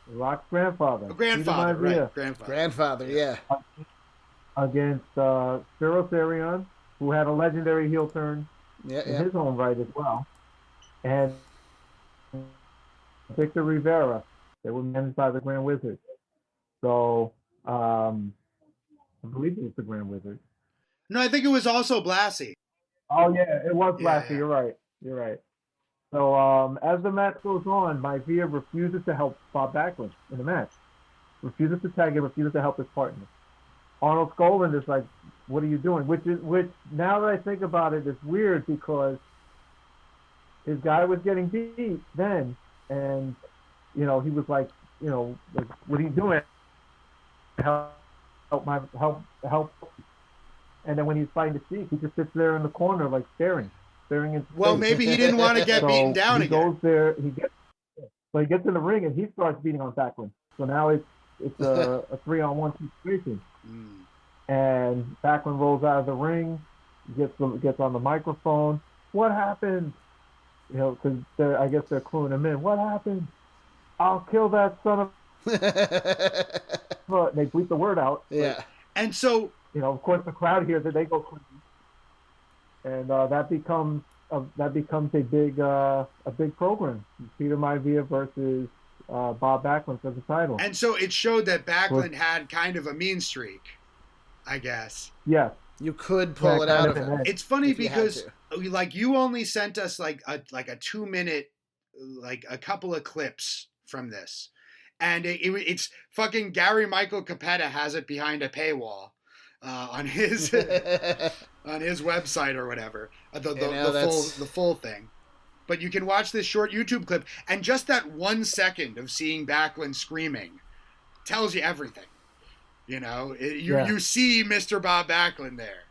S3: Rock's grandfather.
S2: Grandfather, right.
S1: Grandfather, yeah.
S3: Against Spiros Arion, who had a legendary heel turn in his own right as well. And Victor Rivera. They were managed by the Grand Wizard. So, I believe it was the Grand Wizard.
S2: No, I think it was also Blassie.
S3: Oh, yeah, it was Blassie. Yeah. You're right. So, as the match goes on, Maivia refuses to help Bob Backlund in the match. Refuses to tag him, refuses to help his partner. Arnold Skaaland is like, what are you doing? Which, now that I think about it, is weird because his guy was getting beat then, and, he was like, what are you doing? Help help. And then when he's fighting the Sheik, he just sits there in the corner, like staring into
S2: Well,
S3: space.
S2: maybe he didn't want to get beaten down
S3: he
S2: again.
S3: goes there, he gets in the ring and he starts beating on Backlund. So now it's a 3-on-1 situation. And Backlund rolls out of the ring, gets on the microphone. What happened? You know, because I guess they're cluing him in. What happened? I'll kill that son of. They bleep the word out.
S1: Yeah.
S2: And so,
S3: you know, of course, the crowd hears that they go crazy, and that becomes a big program. Peter Maivia versus Bob Backlund for the title.
S2: And so it showed that Backlund had kind of a mean streak, I guess.
S3: Yes.
S1: You could pull it out of him.
S2: It's funny because like you only sent us like a 2-minute, like a couple of clips from this. And it's fucking Gary Michael Capetta has it behind a paywall on his website or whatever. The full thing. But you can watch this short YouTube clip, and just that 1 second of seeing Backlund screaming tells you everything. You know, you see Mr. Bob Backlund there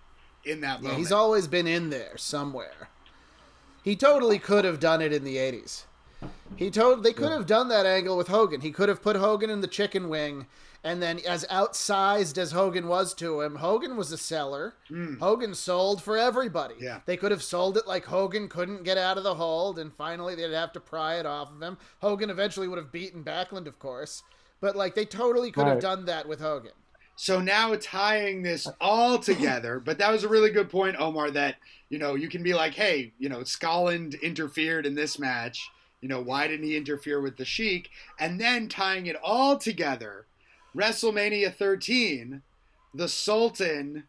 S2: in that moment.
S1: He's always been in there somewhere. He totally could have done it in the 80s. They could have done that angle with Hogan. He could have put Hogan in the chicken wing, and then as outsized as Hogan was to him, Hogan was a seller. Hogan sold for everybody.
S2: Yeah.
S1: They could have sold it like Hogan couldn't get out of the hold, and finally they'd have to pry it off of him. Hogan eventually would have beaten Backlund, of course. But like they totally could have done that with Hogan.
S2: So now tying this all together, but that was a really good point, Omar, that, you know, you can be like, hey, you know, Scotland interfered in this match. You know, why didn't he interfere with the Sheik? And then tying it all together, WrestleMania 13, the Sultan,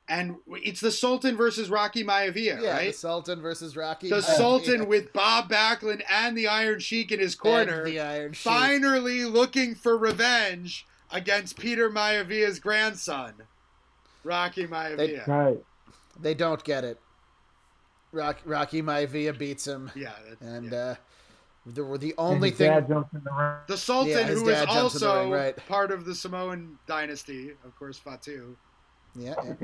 S2: and it's the Sultan versus Rocky Maivia, right?
S1: The Sultan versus Rocky
S2: The
S1: Maivia.
S2: Sultan with Bob Backlund and the Iron Sheik in his corner, finally looking for revenge against Peter Maivia's grandson, Rocky Maivia.
S1: They don't get it. Rocky Maivia beats him.
S2: Yeah.
S1: The only thing...
S2: The Sultan, who is also part of the Samoan dynasty, of course, Fatu.
S1: Yeah.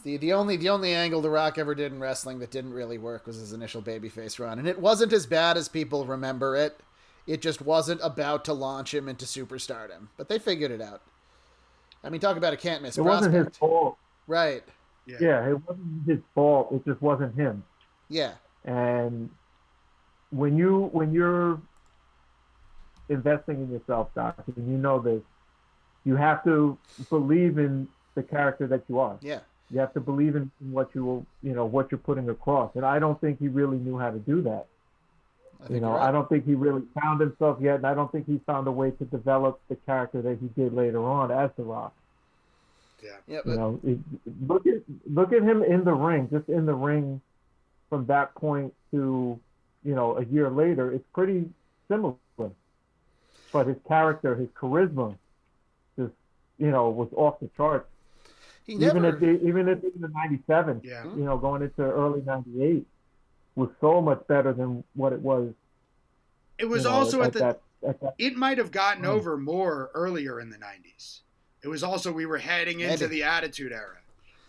S1: The only angle The Rock ever did in wrestling that didn't really work was his initial babyface run. And it wasn't as bad as people remember it. It just wasn't about to launch him into superstardom. But they figured it out. I mean, talk about a can't miss prospect.
S3: It wasn't his fault.
S1: Right.
S3: Yeah, it wasn't his fault. It just wasn't him.
S1: Yeah.
S3: And when you're investing in yourself, Doc, and you know this, you have to believe in the character that you are.
S1: Yeah.
S3: You have to believe in what what you're putting across. And I don't think he really knew how to do that. I don't think he really found himself yet, and I don't think he found a way to develop the character that he did later on as The Rock.
S2: Yeah.
S3: Look at him in the ring, just in the ring from that point to, a year later. It's pretty similar. But his character, his charisma, just, was off the charts. Even at the 97, going into early 98, was so much better than what it was.
S2: It was also it might have gotten over more earlier in the 90s. It was also, we were heading into the Attitude Era,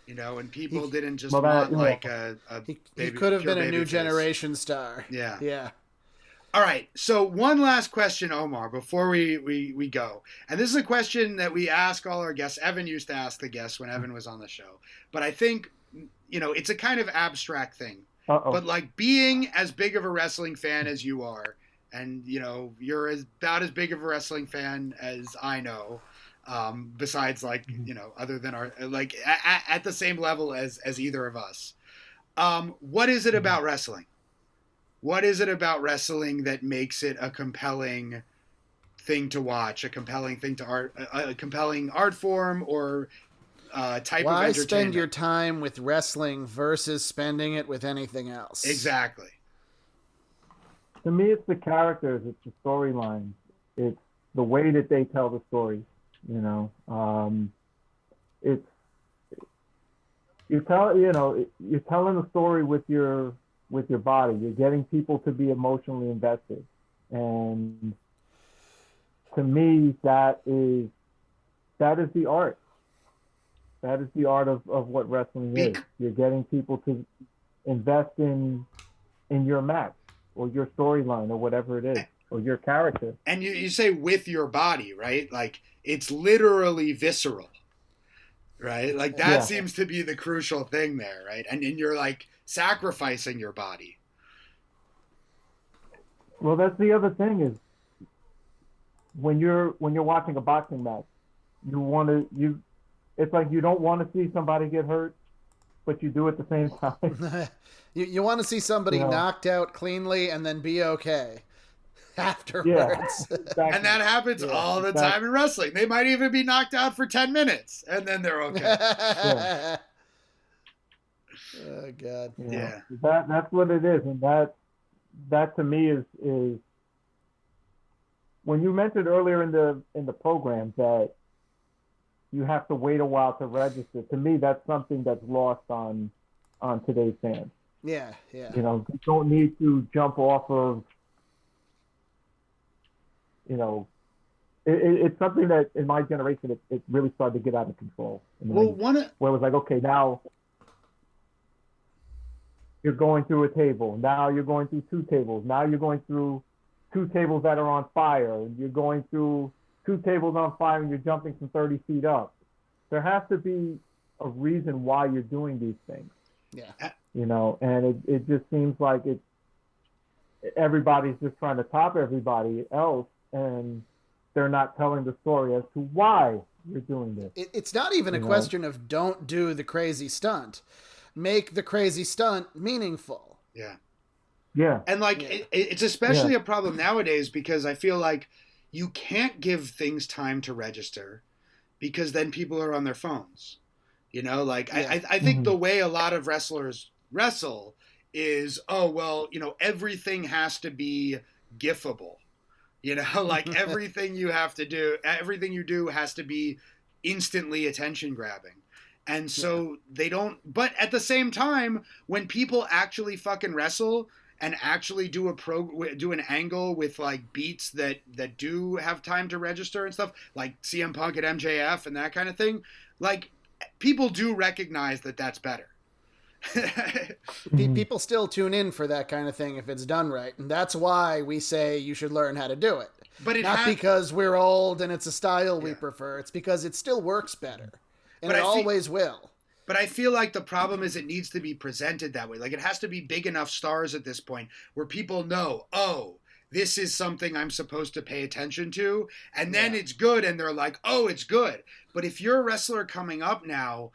S2: and people didn't just want like a baby.
S1: He could have been a new
S2: face.
S1: generation star.
S2: Yeah.
S1: Yeah.
S2: All right. So one last question, Omar, before we go. And this is a question that we ask all our guests. Evan used to ask the guests when Evan was on the show. But I think, it's a kind of abstract thing. But like being as big of a wrestling fan as you are, and, you're about as big of a wrestling fan as I know, besides like, other than our, like at the same level as either of us. What is it about wrestling? What is it about wrestling that makes it a compelling thing to watch, a compelling art form or type of entertainment?
S1: Why spend your time with wrestling versus spending it with anything else?
S2: Exactly.
S3: To me, it's the characters, it's the storylines, it's the way that they tell the stories. It's you're telling a story with your body. You're getting people to be emotionally invested, and to me, that is the art. That is the art of what wrestling is. You're getting people to invest in your match or your storyline or whatever it is, or your character.
S2: And you say with your body, right? Like, it's literally visceral, right? Like, that seems to be the crucial thing there, right? And you're, like, sacrificing your body.
S3: Well, that's the other thing is when you're watching a boxing match, it's like you don't want to see somebody get hurt, but you do at the same time.
S1: you want to see somebody knocked out cleanly and then be okay afterwards.
S3: Yeah, exactly.
S2: And that happens all the time in wrestling. They might even be knocked out for 10 minutes and then they're okay.
S1: Oh God.
S2: Yeah.
S3: That's what it is. And that to me is when you mentioned earlier in the program that you have to wait a while to register. To me, that's something that's lost on today's fans.
S1: Yeah.
S3: You don't need to jump off of. It's something that in my generation it really started to get out of control. Where it was like, okay, now you're going through a table. Now you're going through two tables. Now you're going through two tables that are on fire. You're going through two tables on fire and you're jumping from 30 feet up. There has to be a reason why you're doing these things.
S1: Yeah.
S3: And it just seems like everybody's just trying to top everybody else and they're not telling the story as to why you're doing this.
S1: It's not even a question of don't do the crazy stunt. Make the crazy stunt meaningful.
S2: Yeah.
S3: Yeah.
S2: And it's especially a problem nowadays because I feel like you can't give things time to register because then people are on their phones. I think the way a lot of wrestlers wrestle is, everything has to be gifable. Everything everything you do has to be instantly attention grabbing. And so they don't, but at the same time, when people actually fucking wrestle and actually do an angle with like beats that do have time to register and stuff, like CM Punk at MJF and that kind of thing, like people do recognize that that's better.
S1: People still tune in for that kind of thing if it's done right, and that's why we say you should learn how to do it. But because we're old and it's a style we prefer. It's because it still works better, and it always will.
S2: But I feel like the problem is it needs to be presented that way. Like, it has to be big enough stars at this point where people know, oh, this is something I'm supposed to pay attention to. And then it's good. And they're like, oh, it's good. But if you're a wrestler coming up now,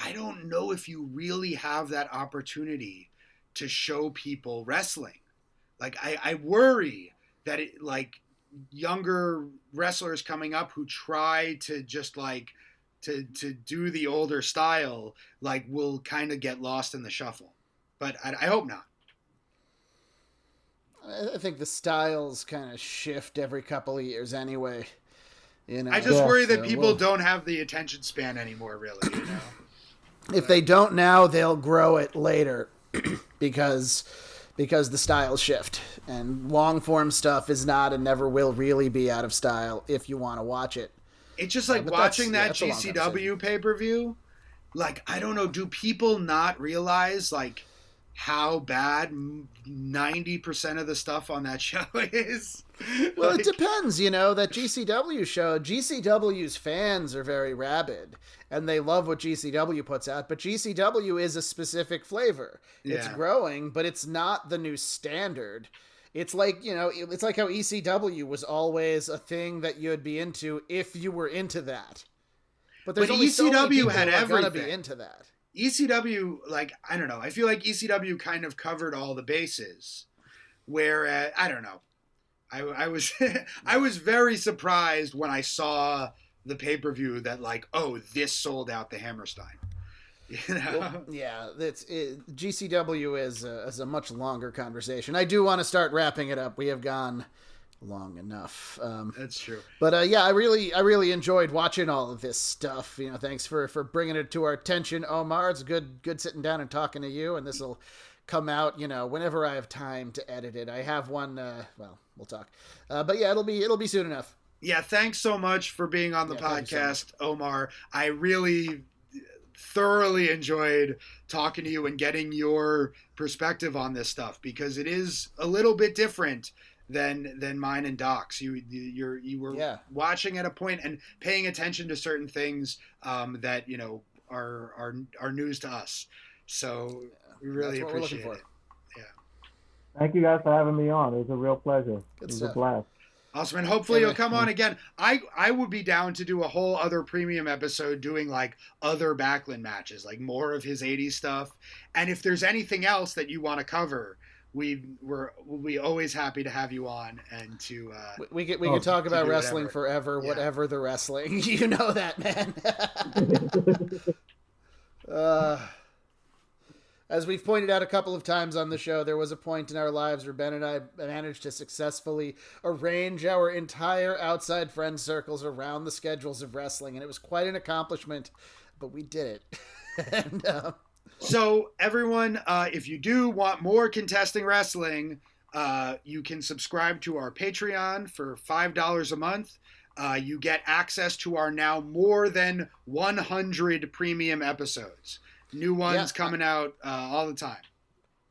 S2: I don't know if you really have that opportunity to show people wrestling. Like, I worry that younger wrestlers coming up who try to just to do the older style, will kind of get lost in the shuffle. But I hope not.
S1: I think the styles kind of shift every couple of years anyway.
S2: I just worry that people don't have the attention span anymore, really.
S1: If they don't now, they'll grow it later because the styles shift. And long form stuff is not and never will really be out of style if you want to watch it. It's
S2: just like watching that GCW pay-per-view. Like, I don't know, do people not realize how bad 90% of the stuff on that show is?
S1: Well, it depends, that GCW show. GCW's fans are very rabid and they love what GCW puts out, but GCW is a specific flavor. Yeah. It's growing, but it's not the new standard. It's like, it's like how ECW was always a thing that you'd be into if you were into that. But there's only so many people
S2: had everything.
S1: Gonna be into that.
S2: ECW, I don't know. I feel like ECW kind of covered all the bases. Where I don't know. I was I was very surprised when I saw the pay-per-view that this sold out the Hammerstein.
S1: Well, yeah, GCW is a much longer conversation. I do want to start wrapping it up. We have gone long enough.
S2: That's true.
S1: But I really enjoyed watching all of this stuff. Thanks for bringing it to our attention, Omar. It's good sitting down and talking to you. And this will come out, whenever I have time to edit it. I have one. We'll talk. But yeah, it'll be soon enough.
S2: Yeah, thanks so much for being on the podcast, Omar. I really thoroughly enjoyed talking to you and getting your perspective on this stuff, because it is a little bit different than mine and Doc's. You were watching at a point and paying attention to certain things that are news to us. So we really appreciate it. Yeah.
S3: Thank you guys for having me on. It was a real pleasure. It was a blast.
S2: Awesome, and hopefully you'll come on again. I would be down to do a whole other premium episode doing like other Backlund matches, like more of his 80s stuff. And if there's anything else that you want to cover, we'll be always happy to have you on and to
S1: we could talk about wrestling forever, whatever the wrestling. You know that, man. As we've pointed out a couple of times on the show, there was a point in our lives where Ben and I managed to successfully arrange our entire outside friend circles around the schedules of wrestling, and it was quite an accomplishment, but we did it. And,
S2: so, everyone, if you do want more Contesting Wrestling, you can subscribe to our Patreon for $5 a month. You get access to our now more than 100 premium episodes. New ones coming out all the time.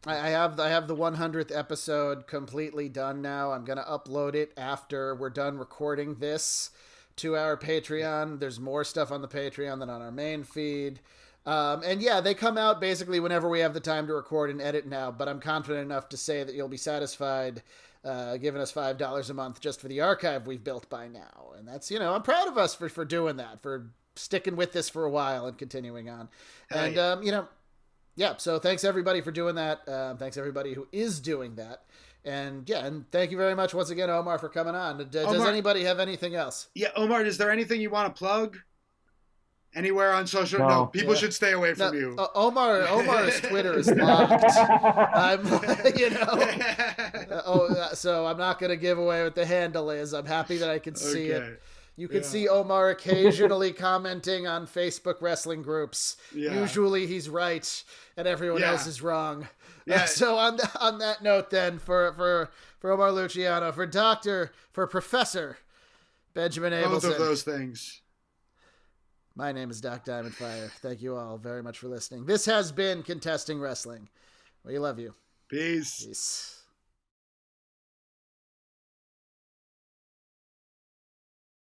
S1: I have the 100th episode completely done now. I'm going to upload it after we're done recording this to our Patreon. There's more stuff on the Patreon than on our main feed. And they come out basically whenever we have the time to record and edit now, but I'm confident enough to say that you'll be satisfied giving us $5 a month just for the archive we've built by now. And that's, I'm proud of us for doing that, for sticking with this for a while and continuing on. And, so thanks everybody for doing that. Thanks everybody who is doing that. And and thank you very much once again, Omar, for coming on. Does anybody have anything else?
S2: Yeah, Omar, is there anything you want to plug? Anywhere on social? No, people should stay away from you.
S1: Omar's Twitter is locked. So I'm not going to give away what the handle is. I'm happy that I can see it. You can see Omar occasionally commenting on Facebook wrestling groups. Yeah. Usually he's right and everyone else is wrong. Yeah. So on that note then, for Omar Luciano, for Professor Benjamin Abelson.
S2: Both of those things.
S1: My name is Doc Diamondfire. Thank you all very much for listening. This has been Contesting Wrestling. We love you.
S2: Peace.
S1: Peace.